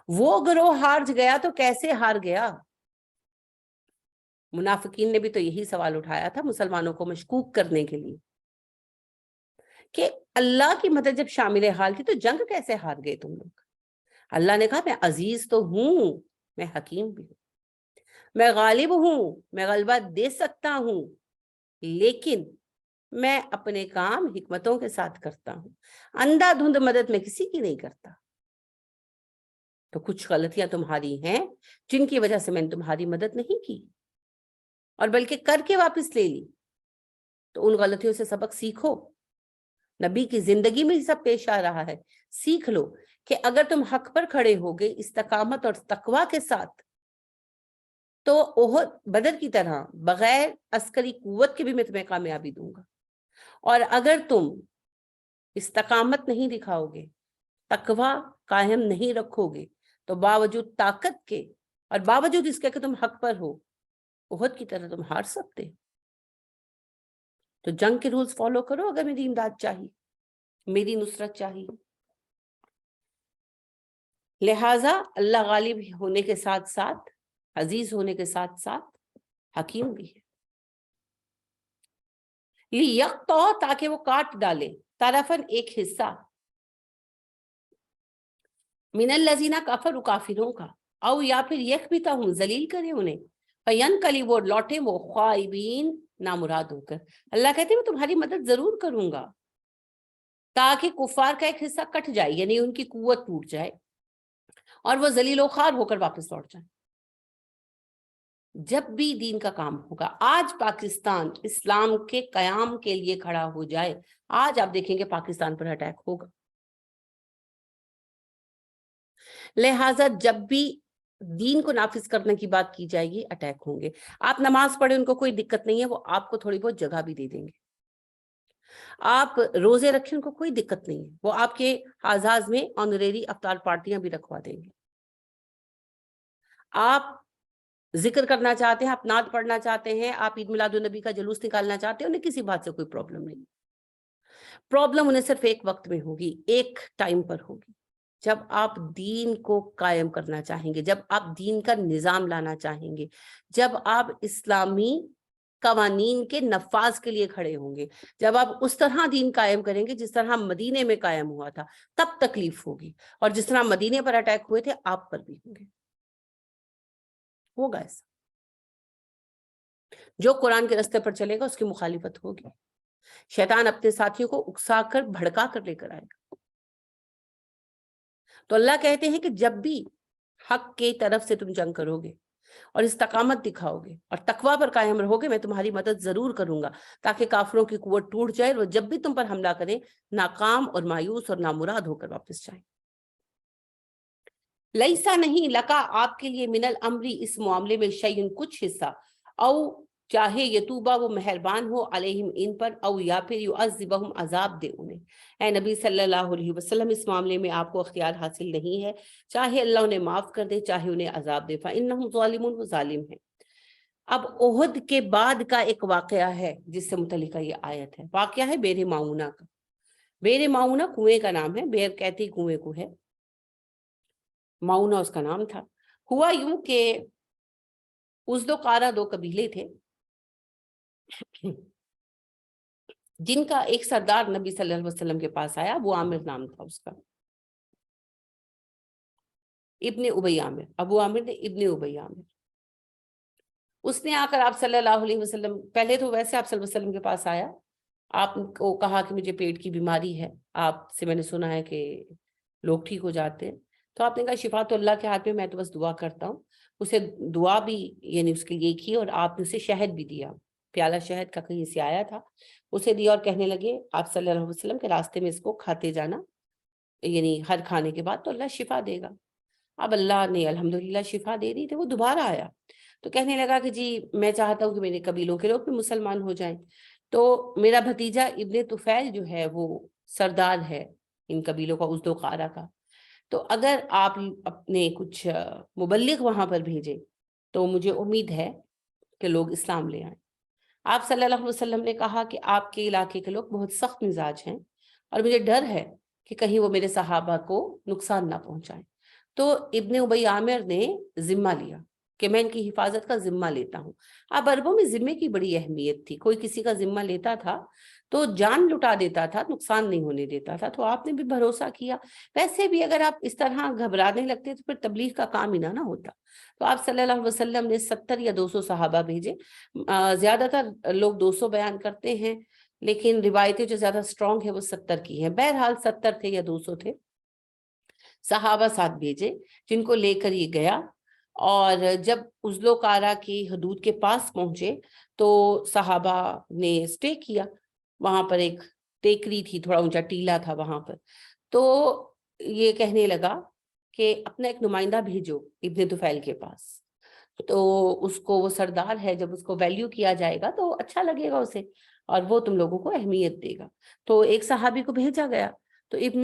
وہ گروہ ہار گیا تو کیسے ہار گیا؟ منافقین نے بھی تو یہی سوال اٹھایا تھا مسلمانوں کو مشکوک کرنے کے لیے کہ اللہ کی مدد جب شامل حال تھی تو جنگ کیسے ہار گئے تم لوگ؟ اللہ نے کہا میں عزیز تو ہوں، میں حکیم بھی ہوں، میں غالب ہوں، میں غلبہ دے سکتا ہوں، لیکن میں اپنے کام حکمتوں کے ساتھ کرتا ہوں، اندھا دھند مدد میں کسی کی نہیں کرتا. تو کچھ غلطیاں تمہاری ہیں جن کی وجہ سے میں نے تمہاری مدد نہیں کی اور بلکہ کر کے واپس لے لی. تو ان غلطیوں سے سبق سیکھو. نبی کی زندگی میں یہ سب پیش آ رہا ہے. سیکھ لو کہ اگر تم حق پر کھڑے ہوگے استقامت اور تقوی کے ساتھ تو احد بدر کی طرح بغیر عسکری قوت کے بھی میں تمہیں کامیابی دوں گا. اور اگر تم استقامت نہیں دکھاؤ گے، تقوی قائم نہیں رکھو گے، تو باوجود طاقت کے اور باوجود اس کے کہ تم حق پر ہو، احد کی طرح تم ہار سکتے. تو جنگ کے رولز فالو کرو اگر میری امداد چاہیے، میری نصرت چاہیے. لہٰذا اللہ غالب ہونے کے ساتھ ساتھ، عزیز ہونے کے ساتھ ساتھ حکیم بھی ہے. لیقطع تاکہ وہ کاٹ ڈالے، طرفاً ایک حصہ، من الذین کفروا کافروں کا، او یا پھر یکبتہم ذلیل کرے انہیں، فینقلبوا وہ لوٹے وہ خائبین نامراد ہو کر. اللہ کہتے ہیں میں تمہاری مدد ضرور کروں گا تاکہ کفار کا ایک حصہ کٹ جائے، یعنی ان کی قوت ٹوٹ جائے اور وہ ذلیل و خوار ہو کر واپس لوٹ جائیں. جب بھی دین کا کام ہوگا، آج پاکستان اسلام کے قیام کے لیے کھڑا ہو جائے، آج آپ دیکھیں گے پاکستان پر اٹیک ہوگا. لہٰذا جب بھی دین کو نافذ کرنے کی بات کی جائے گی اٹیک ہوں گے. آپ نماز پڑھیں ان کو کوئی دقت نہیں ہے، وہ آپ کو تھوڑی بہت جگہ بھی دے دیں گے. آپ روزے رکھیں ان کو کوئی دقت نہیں ہے، وہ آپ کے اعزاز میں آنریری افطار پارٹیاں بھی رکھوا دیں گے. آپ ذکر کرنا چاہتے ہیں، آپ نعت پڑھنا چاہتے ہیں، آپ عید میلاد النبی کا جلوس نکالنا چاہتے ہیں، انہیں کسی بات سے کوئی پرابلم نہیں. پرابلم انہیں صرف ایک وقت میں ہوگی، ایک ٹائم پر ہوگی، جب آپ دین کو قائم کرنا چاہیں گے، جب آپ دین کا نظام لانا چاہیں گے، جب آپ اسلامی قوانین کے نفاذ کے لیے کھڑے ہوں گے، جب آپ اس طرح دین قائم کریں گے جس طرح مدینے میں قائم ہوا تھا، تب تکلیف ہوگی. اور جس طرح مدینے پر اٹیک ہوئے تھے آپ پر بھی ہوں گے. ہوگا ایسا. جو قرآن کے راستے پر چلے گا اس کی مخالفت ہوگی. شیطان اپنے ساتھیوں کو اکسا کر بھڑکا کر لے کر آئے گا. تو اللہ کہتے ہیں کہ جب بھی حق کی طرف سے تم جنگ کرو گے اور استقامت دکھاؤ گے اور تقوی پر قائم رہو گے، میں تمہاری مدد ضرور کروں گا تاکہ کافروں کی قوت ٹوٹ جائے اور جب بھی تم پر حملہ کریں ناکام اور مایوس اور نامراد ہو کر واپس جائیں. لیسا نہیں، لکا آپ کے لیے، من الامری اس معاملے میں، شیئن کچھ حصہ، او چاہے یتوبہ وہ مہربان ہو، علیہم ان پر، او یا پھر یعذبہم عذاب دے انہیں. اے نبی صلی اللہ علیہ وسلم اس معاملے میں آپ کو اختیار حاصل نہیں ہے، چاہے اللہ انہیں معاف کر دے چاہے انہیں عذاب دے. فإنہم ظالمون، وہ ظالم ہیں. اب احد کے بعد کا ایک واقعہ ہے جس سے متعلقہ یہ آیت ہے، واقعہ ہے بیر معونہ کا. بیر معونہ کنویں کا نام ہے، بیر کہتی کنویں کو ہے، معونہ اس کا نام تھا. ہوا یوں کہ ازد و قارہ دو قبیلے تھے جن کا ایک سردار نبی صلی اللہ علیہ وسلم کے پاس آیا، ابو عامر نام تھا اس کا، ابن ابی عامر، ابو عامر نے ابن ابی عامر. اس نے آ کر آپ صلی اللہ علیہ وسلم، پہلے تو ویسے آپ صلی اللہ علیہ وسلم کے پاس آیا، آپ کو کہا کہ مجھے پیٹ کی بیماری ہے، آپ سے میں نے سنا ہے کہ لوگ ٹھیک ہو جاتے ہیں. تو آپ نے کہا شفا تو اللہ کے ہاتھ میں تو بس دعا کرتا ہوں. اسے دعا بھی یعنی اس کے لیے کی اور آپ نے اسے شہد بھی دیا، پیالہ شہد کا کہیں سے آیا تھا، اسے دیا اور کہنے لگے آپ صلی اللہ علیہ وسلم کے راستے میں اس کو کھاتے جانا، یعنی ہر کھانے کے بعد تو اللہ شفا دے گا. اب اللہ نے الحمدللہ شفا دے دی. تو وہ دوبارہ آیا تو کہنے لگا کہ جی میں چاہتا ہوں کہ میرے قبیلوں کے لوگ بھی مسلمان ہو جائیں. تو میرا بھتیجا ابن طفیل جو ہے وہ سردار ہے ان قبیلوں کا، ازد و قارہ کا، تو اگر آپ اپنے کچھ مبلغ وہاں پر بھیجیں تو مجھے امید ہے کہ لوگ اسلام لے آئیں. آپ صلی اللہ علیہ وسلم نے کہا کہ آپ کے علاقے کے لوگ بہت سخت مزاج ہیں اور مجھے ڈر ہے کہ کہیں وہ میرے صحابہ کو نقصان نہ پہنچائیں. تو ابن ابی عامر نے ذمہ لیا کہ میں ان کی حفاظت کا ذمہ لیتا ہوں. اب عربوں میں ذمے کی بڑی اہمیت تھی. کوئی کسی کا ذمہ لیتا تھا تو جان لٹا دیتا تھا, نقصان نہیں ہونے دیتا تھا. تو آپ نے بھی بھروسہ کیا. ویسے بھی اگر آپ اس طرح گھبرانے لگتے تو پھر تبلیغ کا کام ہی نہ ہوتا. تو آپ صلی اللہ علیہ وسلم نے 70 یا 200 صحابہ بھیجے. زیادہ تر لوگ 200 بیان کرتے ہیں, لیکن روایتیں جو زیادہ سٹرونگ ہے وہ 70 کی ہیں. بہرحال 70 تھے یا 200 تھے صحابہ ساتھ بھیجے جن کو لے کر یہ گیا. اور جب ازلو کارا کی حدود کے پاس پہنچے تو صحابہ نے اسٹے کیا. وہاں پر ایک ٹیکری تھی, تھوڑا اونچا ٹیلا تھا وہاں پر. تو یہ کہنے لگا کہ اپنا ایک نمائندہ بھیجو ابن طفیل کے پاس, تو اس کو, وہ سردار ہے, جب اس کو ویلیو کیا جائے گا تو اچھا لگے گا اسے اور وہ تم لوگوں کو اہمیت دے گا. تو ایک صحابی کو بھیجا گیا. تو ابن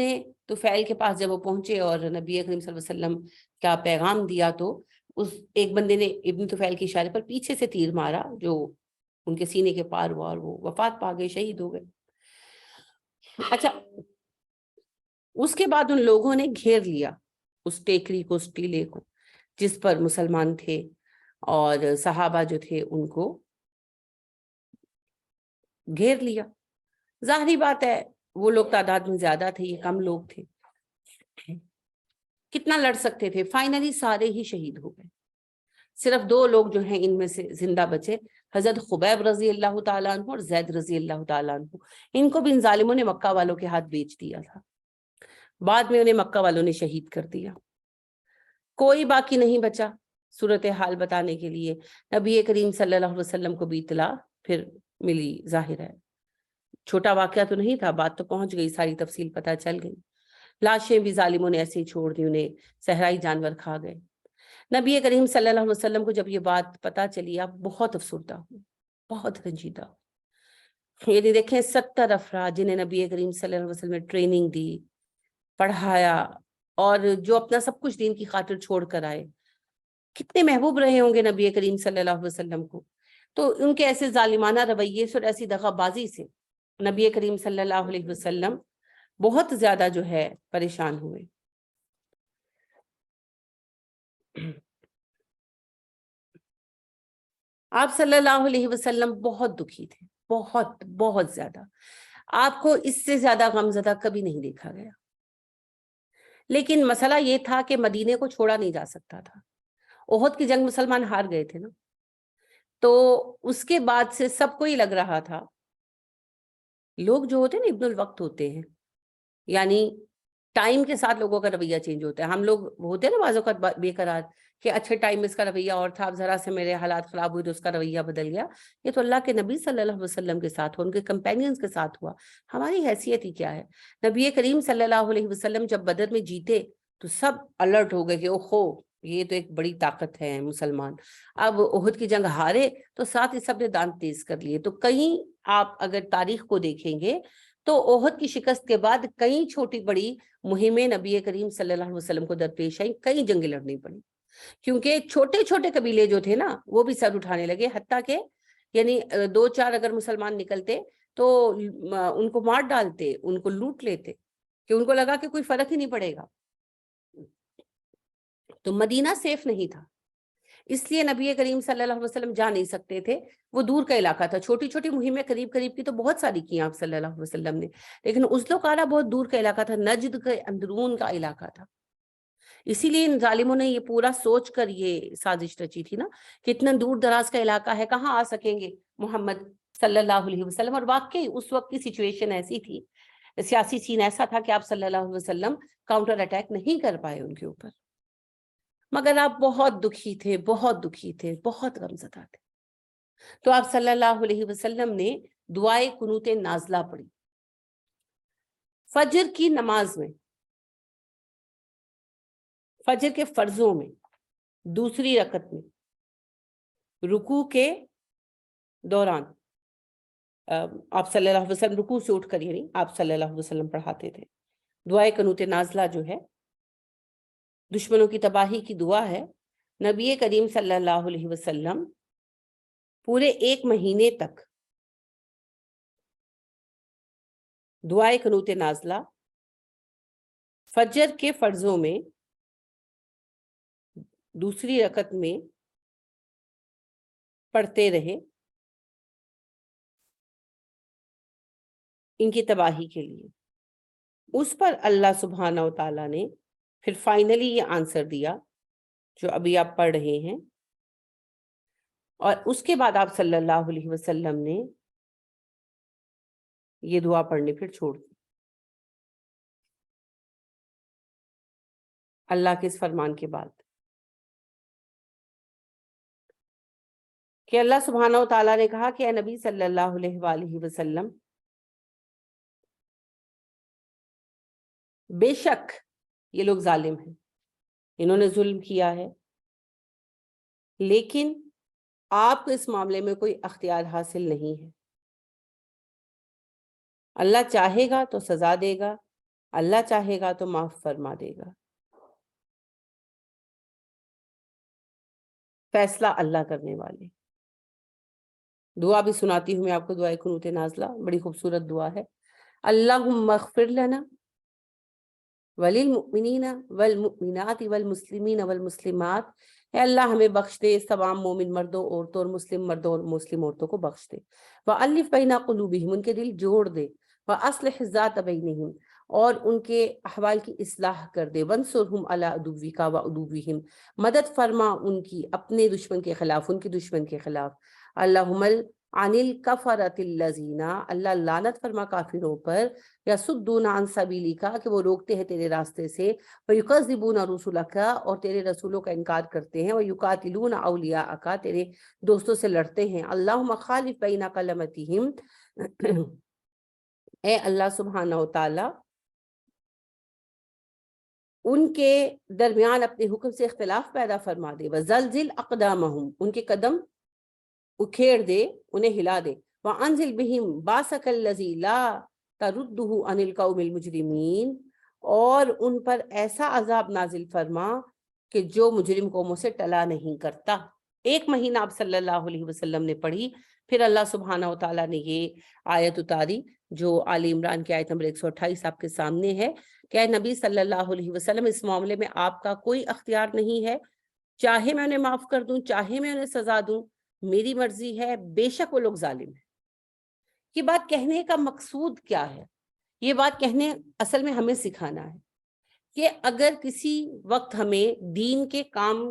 طفیل کے پاس جب وہ پہنچے اور نبی کریم صلی اللہ علیہ وسلم کا پیغام دیا تو اس ایک بندے نے ابن طفیل کے اشارے پر پیچھے سے تیر مارا جو ان کے سینے کے پار ہوا اور وہ وفات پا گئے, شہید ہو گئے. اچھا, اس کے بعد ان لوگوں نے گھیر لیا اس ٹیکری کو, اس ٹیلے کو جس پر مسلمان تھے, اور صحابہ جو تھے ان کو گھیر لیا. ظاہری بات ہے وہ لوگ تعداد میں زیادہ تھے, یہ کم لوگ تھے, کتنا لڑ سکتے تھے. فائنلی سارے ہی شہید ہو گئے. صرف 2 لوگ جو ہیں ان میں سے زندہ بچے, حضرت خبیب رضی اللہ تعالیٰ عنہ اور زید رضی اللہ تعالیٰ عنہ. ان کو بھی ان ظالموں نے مکہ والوں کے ہاتھ بیچ دیا تھا, بعد میں انہیں مکہ والوں نے شہید کر دیا. کوئی باقی نہیں بچا صورتحال بتانے کے لیے. نبی کریم صلی اللہ علیہ وسلم کو بھی اطلاع پھر ملی. ظاہر ہے چھوٹا واقعہ تو نہیں تھا, بات تو پہنچ گئی, ساری تفصیل پتہ چل گئی. لاشیں بھی ظالموں نے ایسے ہی چھوڑ دی, انہیں صحرائی جانور کھا گئے. نبی کریم صلی اللہ علیہ وسلم کو جب یہ بات پتہ چلی, آپ بہت افسردہ ہوئے, بہت رنجیدہ. یہ دیکھیں 70 افراد جنہیں نبی کریم صلی اللہ علیہ وسلم نے ٹریننگ دی, پڑھایا, اور جو اپنا سب کچھ دین کی خاطر چھوڑ کر آئے, کتنے محبوب رہے ہوں گے نبی کریم صلی اللہ علیہ وسلم کو. تو ان کے ایسے ظالمانہ رویے سے اور ایسی دغا بازی سے نبی کریم صلی اللہ علیہ وسلم بہت زیادہ جو ہے پریشان ہوئے. آپ صلی اللہ علیہ وسلم بہت دکھی تھے, بہت بہت زیادہ. آپ کو اس سے زیادہ غمزدہ کبھی نہیں دیکھا گیا. لیکن مسئلہ یہ تھا کہ مدینے کو چھوڑا نہیں جا سکتا تھا. احد کی جنگ مسلمان ہار گئے تھے نا, تو اس کے بعد سے سب کو ہی لگ رہا تھا, لوگ جو ہوتے ہیں نا ابن الوقت ہوتے ہیں, یعنی ٹائم کے ساتھ لوگوں کا رویہ چینج ہوتا ہے. ہم لوگ ہوتے ہیں نا بعض اوقات بے قرار کہ اچھے ٹائم میں اس کا رویہ اور تھا, اب ذرا سے میرے حالات خراب ہوئے تو اس کا رویہ بدل گیا. یہ تو اللہ کے نبی صلی اللہ علیہ وسلم کے ساتھ ہوا, ان کے کمپینینز کے ساتھ ہوا. ہماری حیثیت ہی کیا ہے. نبی کریم صلی اللہ علیہ وسلم جب بدر میں جیتے تو سب الرٹ ہو گئے کہ اوہو یہ تو ایک بڑی طاقت ہے مسلمان. اب احد کی جنگ ہارے تو ساتھ ہی سب نے دانت تیز کر لیے. تو کہیں آپ اگر تاریخ کو دیکھیں گے تو احد کی شکست کے بعد کئی چھوٹی بڑی مہمیں نبی کریم صلی اللہ علیہ وسلم کو درپیش آئیں, کئی جنگیں لڑنی پڑی, کیونکہ چھوٹے چھوٹے قبیلے جو تھے نا وہ بھی سر اٹھانے لگے. حتیٰ کہ یعنی 2-4 اگر مسلمان نکلتے تو ان کو مار ڈالتے, ان کو لوٹ لیتے, کہ ان کو لگا کہ کوئی فرق ہی نہیں پڑے گا. تو مدینہ سیف نہیں تھا, اس لیے نبی کریم صلی اللہ علیہ وسلم جا نہیں سکتے تھے. وہ دور کا علاقہ تھا. چھوٹی چھوٹی مہمیں قریب قریب کی تو بہت ساری کی آپ صلی اللہ علیہ وسلم نے, لیکن ازلوکارا بہت دور کا علاقہ تھا, نجد کے اندرون کا علاقہ تھا. اسی لیے ان ظالموں نے یہ پورا سوچ کر یہ سازش رچی تھی نا کہ اتنا دور دراز کا علاقہ ہے, کہاں آ سکیں گے محمد صلی اللہ علیہ وسلم. اور واقعی اس وقت کی سچویشن ایسی تھی, سیاسی سین ایسا تھا کہ آپ صلی اللہ علیہ وسلم کاؤنٹر اٹیک نہیں کر پائے ان کے اوپر. مگر آپ بہت دکھی تھے, بہت دکھی تھے, بہت غمزدہ تھے. تو آپ صلی اللہ علیہ وسلم نے دعائے قنوت نازلہ پڑھی. فجر کی نماز میں, فجر کے فرضوں میں, دوسری رکعت میں, رکوع کے دوران آپ صلی اللہ علیہ وسلم رکوع سے اٹھ کر, یعنی آپ صلی اللہ علیہ وسلم پڑھاتے تھے. دعائے قنوت نازلہ جو ہے دشمنوں کی تباہی کی دعا ہے. نبی کریم صلی اللہ علیہ وسلم پورے 1 مہینے تک دعائے قنوت نازلہ فجر کے فرضوں میں دوسری رکعت میں پڑھتے رہے ان کی تباہی کے لیے. اس پر اللہ سبحانہ و تعالیٰ نے پھر فائنلی یہ آنسر دیا جو ابھی آپ پڑھ رہے ہیں، اور اس کے بعد آپ صلی اللہ علیہ وسلم نے یہ دعا پڑھنے پھر چھوڑ دی اللہ کے اس فرمان کے بعد کہ اللہ سبحانہ و تعالیٰ نے کہا کہ اے نبی صلی اللہ علیہ وآلہ وسلم، بے شک یہ لوگ ظالم ہیں، انہوں نے ظلم کیا ہے، لیکن آپ کو اس معاملے میں کوئی اختیار حاصل نہیں ہے. اللہ چاہے گا تو سزا دے گا، اللہ چاہے گا تو معاف فرما دے گا. فیصلہ اللہ کرنے والے. دعا بھی سناتی ہوں میں آپ کو، دعائے قنوت نازلہ بڑی خوبصورت دعا ہے. اللہم اغفر لنا وللمؤمنین والمؤمنات والمسلمین والمسلمات، اے اللہ ہمیں بخش دے، اس تمام مومن مردوں عورتوں اور مسلم مردوں اور مسلم عورتوں کو بخش دے. وَأَلِّفْ بَيْنَ قُلُوبِهِمْ، ان کے دل جوڑ دے. وَأَصْلِحْ ذَاتَ بَيْنِهِمْ، اور ان کے احوال کی اصلاح کر دے. وَانْصُرْهُمْ عَلَىٰ عَدُوِّكَ وَعَدُوِّهِمْ، مدد فرما ان کی اپنے دشمن کے خلاف، ان کے دشمن کے خلاف. اللہم عن الکفرۃ الذین، اللہ لعنت فرما کافروں پر، یصدون عن سبیلک، کہ وہ روکتے ہیں تیرے راستے سے، ویکذبون رسلک، اور تیرے رسولوں کا انکار کرتے ہیں، ویقاتلون اولیاءک، تیرے دوستوں سے لڑتے ہیں. اللہم خالف بین کلمتہم، اے اللہ سبحانہ و تعالی ان کے درمیان اپنے حکم سے اختلاف پیدا فرما دے. وزلزل اقدامہم، ان کے قدم اکھیڑ دے، انہیں ہلا دے. وَأَنزِلْ بِهِمْ بَأْسَكَ الَّذِي لَا تَرُدُّهُ عَنِ الْقَوْمِ الْمُجْرِمِينَ، اور ان پر ایسا عذاب نازل فرما کہ جو مجرم قوموں سے ٹلا نہیں کرتا. 1 مہینہ آپ صلی اللہ علیہ وسلم نے پڑھی، پھر اللہ سبحانہ و تعالیٰ نے یہ آیت اتاری جو آل عمران کی آیت نمبر 128 آپ کے سامنے ہے کہ اے نبی صلی اللہ علیہ وسلم، اس معاملے میں آپ کا کوئی اختیار نہیں ہے، چاہے میں انہیں معاف کر دوں، چاہے میں انہیں سزا دوں، میری مرضی ہے، بے شک وہ لوگ ظالم ہیں. یہ بات کہنے کا مقصود کیا ہے؟ یہ بات کہنے اصل میں ہمیں سکھانا ہے کہ اگر کسی وقت ہمیں دین کے کام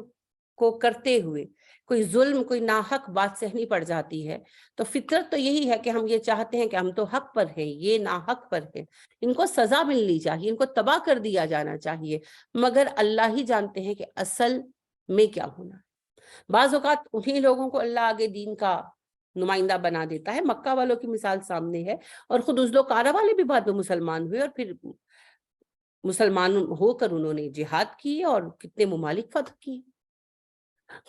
کو کرتے ہوئے کوئی ظلم، کوئی ناحق بات سہنی پڑ جاتی ہے، تو فطرت تو یہی ہے کہ ہم یہ چاہتے ہیں کہ ہم تو حق پر ہیں، یہ ناحق پر ہیں، ان کو سزا ملنی چاہیے، ان کو تباہ کر دیا جانا چاہیے. مگر اللہ ہی جانتے ہیں کہ اصل میں کیا ہونا ہے. بعض اوقات انہی لوگوں کو اللہ آگے دین کا نمائندہ بنا دیتا ہے. مکہ والوں کی مثال سامنے ہے، اور خود ازدوکارہ والے بھی بعد میں مسلمان ہوئے، اور پھر مسلمان ہو کر انہوں نے جہاد کی اور کتنے ممالک فتح کی.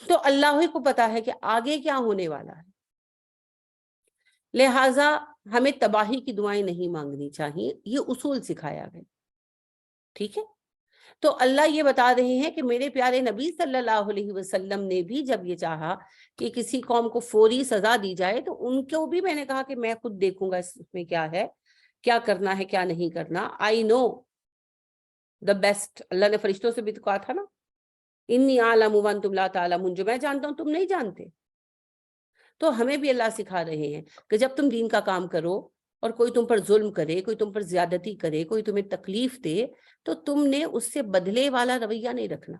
تو اللہ ہی کو پتا ہے کہ آگے کیا ہونے والا ہے. لہٰذا ہمیں تباہی کی دعائیں نہیں مانگنی چاہیے، یہ اصول سکھایا گیا. ٹھیک ہے، تو اللہ یہ بتا رہے ہیں کہ میرے پیارے نبی صلی اللہ علیہ وسلم نے بھی جب یہ چاہا کہ کسی قوم کو فوری سزا دی جائے، تو ان کو بھی میں نے کہا کہ میں خود دیکھوں گا اس میں کیا ہے، کیا کرنا ہے کیا نہیں کرنا. آئی نو دا بیسٹ. اللہ نے فرشتوں سے بھی تو کہا تھا نا، انی اعلم وانتم لا تعلمون، جو میں جانتا ہوں تم نہیں جانتے. تو ہمیں بھی اللہ سکھا رہے ہیں کہ جب تم دین کا کام کرو اور کوئی تم پر ظلم کرے، کوئی تم پر زیادتی کرے، کوئی تمہیں تکلیف دے، تو تم نے اس سے بدلے والا رویہ نہیں رکھنا.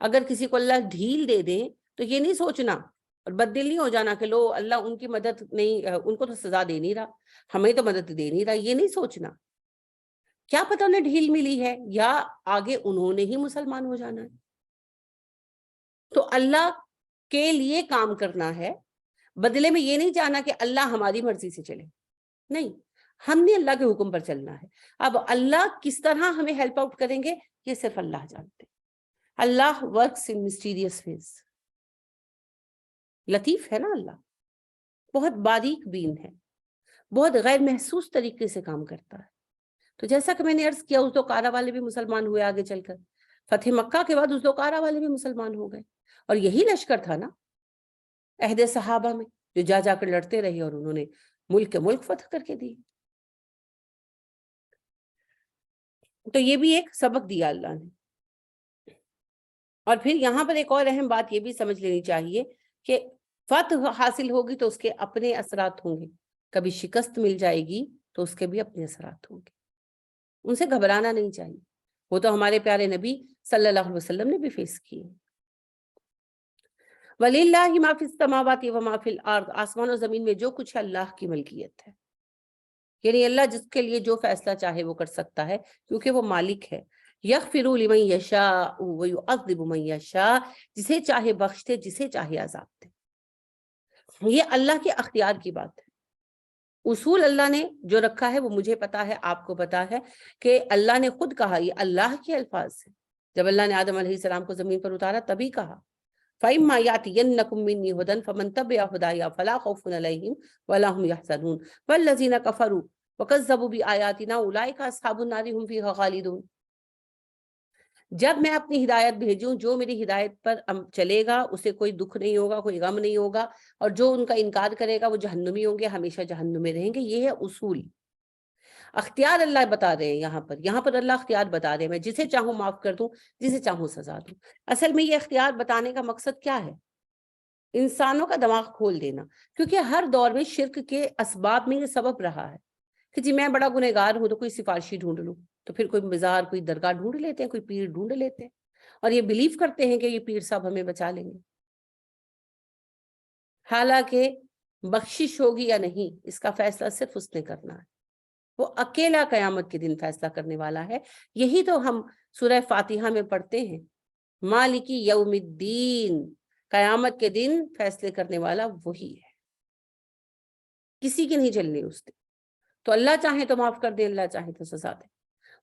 اگر کسی کو اللہ ڈھیل دے دیں تو یہ نہیں سوچنا اور بددل نہیں ہو جانا کہ لو اللہ ان کی مدد نہیں، ان کو تو سزا دے نہیں رہا، ہمیں تو مدد دے نہیں رہا. یہ نہیں سوچنا، کیا پتہ انہیں ڈھیل ملی ہے یا آگے انہوں نے ہی مسلمان ہو جانا ہے. تو اللہ کے لیے کام کرنا ہے، بدلے میں یہ نہیں جانا کہ اللہ ہماری مرضی سے چلے. نہیں، ہم نے اللہ کے حکم پر چلنا ہے. اب اللہ کس طرح ہمیں ہیلپ آؤٹ کریں گے یہ صرف اللہ جانتے. اللہ ورکس ان مسٹیریس ویز. لطیف ہے نا اللہ، بہت باریک بین ہے، بہت غیر محسوس طریقے سے کام کرتا ہے. تو جیسا کہ میں نے عرض کیا، ازدوکارہ والے بھی مسلمان ہوئے آگے چل کر. فتح مکہ کے بعد ازدوکارہ والے بھی مسلمان ہو گئے، اور یہی لشکر تھا نا. عہد صحابہ میں جو جا جا کر لڑتے رہے اور انہوں نے ملک کے ملک فتح کر کے دیے. تو یہ بھی ایک سبق دیا اللہ نے. اور پھر یہاں پر ایک اور اہم بات یہ بھی سمجھ لینی چاہیے کہ فتح حاصل ہوگی تو اس کے اپنے اثرات ہوں گے، کبھی شکست مل جائے گی تو اس کے بھی اپنے اثرات ہوں گے، ان سے گھبرانا نہیں چاہیے. وہ تو ہمارے پیارے نبی صلی اللہ علیہ وسلم نے بھی فیس کیے. وَلِلَّهِ مَا فِي السَّمَاوَاتِ وَمَا فِي الْأَرْضِ، آسمان و زمین میں جو کچھ ہے اللہ کی ملکیت ہے. یعنی اللہ جس کے لیے جو فیصلہ چاہے وہ کر سکتا ہے کیونکہ وہ مالک ہے. یغفر لمن یشاء ویعذب من یشاء، جسے چاہے بخش دے، جسے چاہے عذاب دے. یہ اللہ کے اختیار کی بات ہے. اصول اللہ نے جو رکھا ہے وہ مجھے پتا ہے، آپ کو پتا ہے کہ اللہ نے خود کہا، یہ اللہ کے الفاظ ہیں. جب اللہ نے آدم علیہ السلام کو زمین پر اتارا تبھی کہا فَإِمَّا يَأْتِيَنَّكُم مِّنِّي هُدًى فَمَن تَبِعَ هُدَايَ فَلَا خَوْفٌ عَلَيْهِمْ وَلَا هُمْ يَحْزَنُونَ وَالَّذِينَ كَفَرُوا وَكَذَّبُوا بِآيَاتِنَا أُولَٰئِكَ أَصْحَابُ النَّارِ هُمْ فِيهَا خَالِدُونَ. جب میں اپنی ہدایت بھیجوں، جو میری ہدایت پر چلے گا اسے کوئی دکھ نہیں ہوگا، کوئی غم نہیں ہوگا، اور جو ان کا انکار کرے گا وہ جہنمی ہوں گے، ہمیشہ جہنم میں رہیں گے. یہ ہے اصول. اختیار اللہ بتا رہے ہیں یہاں پر اللہ اختیار بتا رہے ہیں، میں جسے چاہوں معاف کر دوں، جسے چاہوں سزا دوں. اصل میں یہ اختیار بتانے کا مقصد کیا ہے؟ انسانوں کا دماغ کھول دینا. کیونکہ ہر دور میں شرک کے اسباب میں یہ سبب رہا ہے کہ جی میں بڑا گنہگار ہوں تو کوئی سفارشی ڈھونڈ لوں، تو پھر کوئی مزار، کوئی درگاہ ڈھونڈ لیتے ہیں، کوئی پیر ڈھونڈ لیتے ہیں، اور یہ بلیو کرتے ہیں کہ یہ پیر صاحب ہمیں بچا لیں گے. حالانکہ بخشش ہوگی یا نہیں اس کا فیصلہ صرف اس نے کرنا ہے. وہ اکیلا قیامت کے دن فیصلہ کرنے والا ہے. یہی تو ہم سورہ فاتحہ میں پڑھتے ہیں، مالکی یوم الدین، قیامت کے دن فیصلے کرنے والا وہی ہے، کسی کی نہیں چلنی اس دن. تو اللہ چاہے تو معاف کر دے، اللہ چاہے تو سزا دے.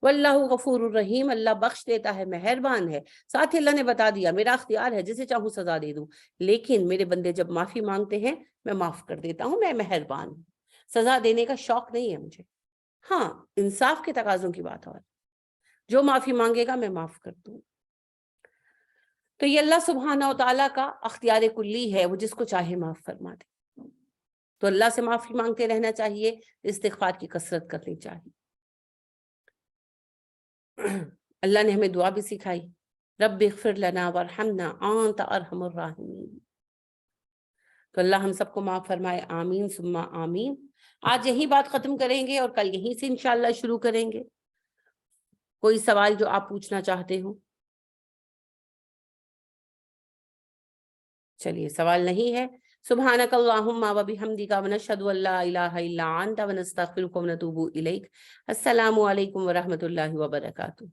واللہ غفور الرحیم، اللہ بخش دیتا ہے، مہربان ہے. ساتھ ہی اللہ نے بتا دیا میرا اختیار ہے، جسے چاہوں سزا دے دوں، لیکن میرے بندے جب معافی مانگتے ہیں میں معاف کر دیتا ہوں، میں مہربان ہوں. سزا دینے کا شوق نہیں ہے مجھے. ہاں انصاف کے تقاضوں کی بات اور جو معافی مانگے گا میں معاف کر دوں. تو یہ اللہ سبحانہ و تعالیٰ کا اختیار کلی ہے، وہ جس کو چاہے معاف فرما دے. تو اللہ سے معافی مانگتے رہنا چاہیے، استغفار کی کثرت کرنی چاہیے. اللہ نے ہمیں دعا بھی سکھائی، رب اغفر لنا وارحمنا انت ارحم الراحمین. تو اللہ ہم سب کو معاف فرمائے، آمین ثم آمین. آج یہی بات ختم کریں گے اور کل یہیں سے انشاءاللہ شروع کریں گے. کوئی سوال جو آپ پوچھنا چاہتے ہو؟ چلیے سوال نہیں ہے. سبحانک اللہم و بحمدک ونشہد ان لا الہ الا انت ونستغفرک ونتوب الیک. السلام علیکم ورحمۃ اللہ وبرکاتہ.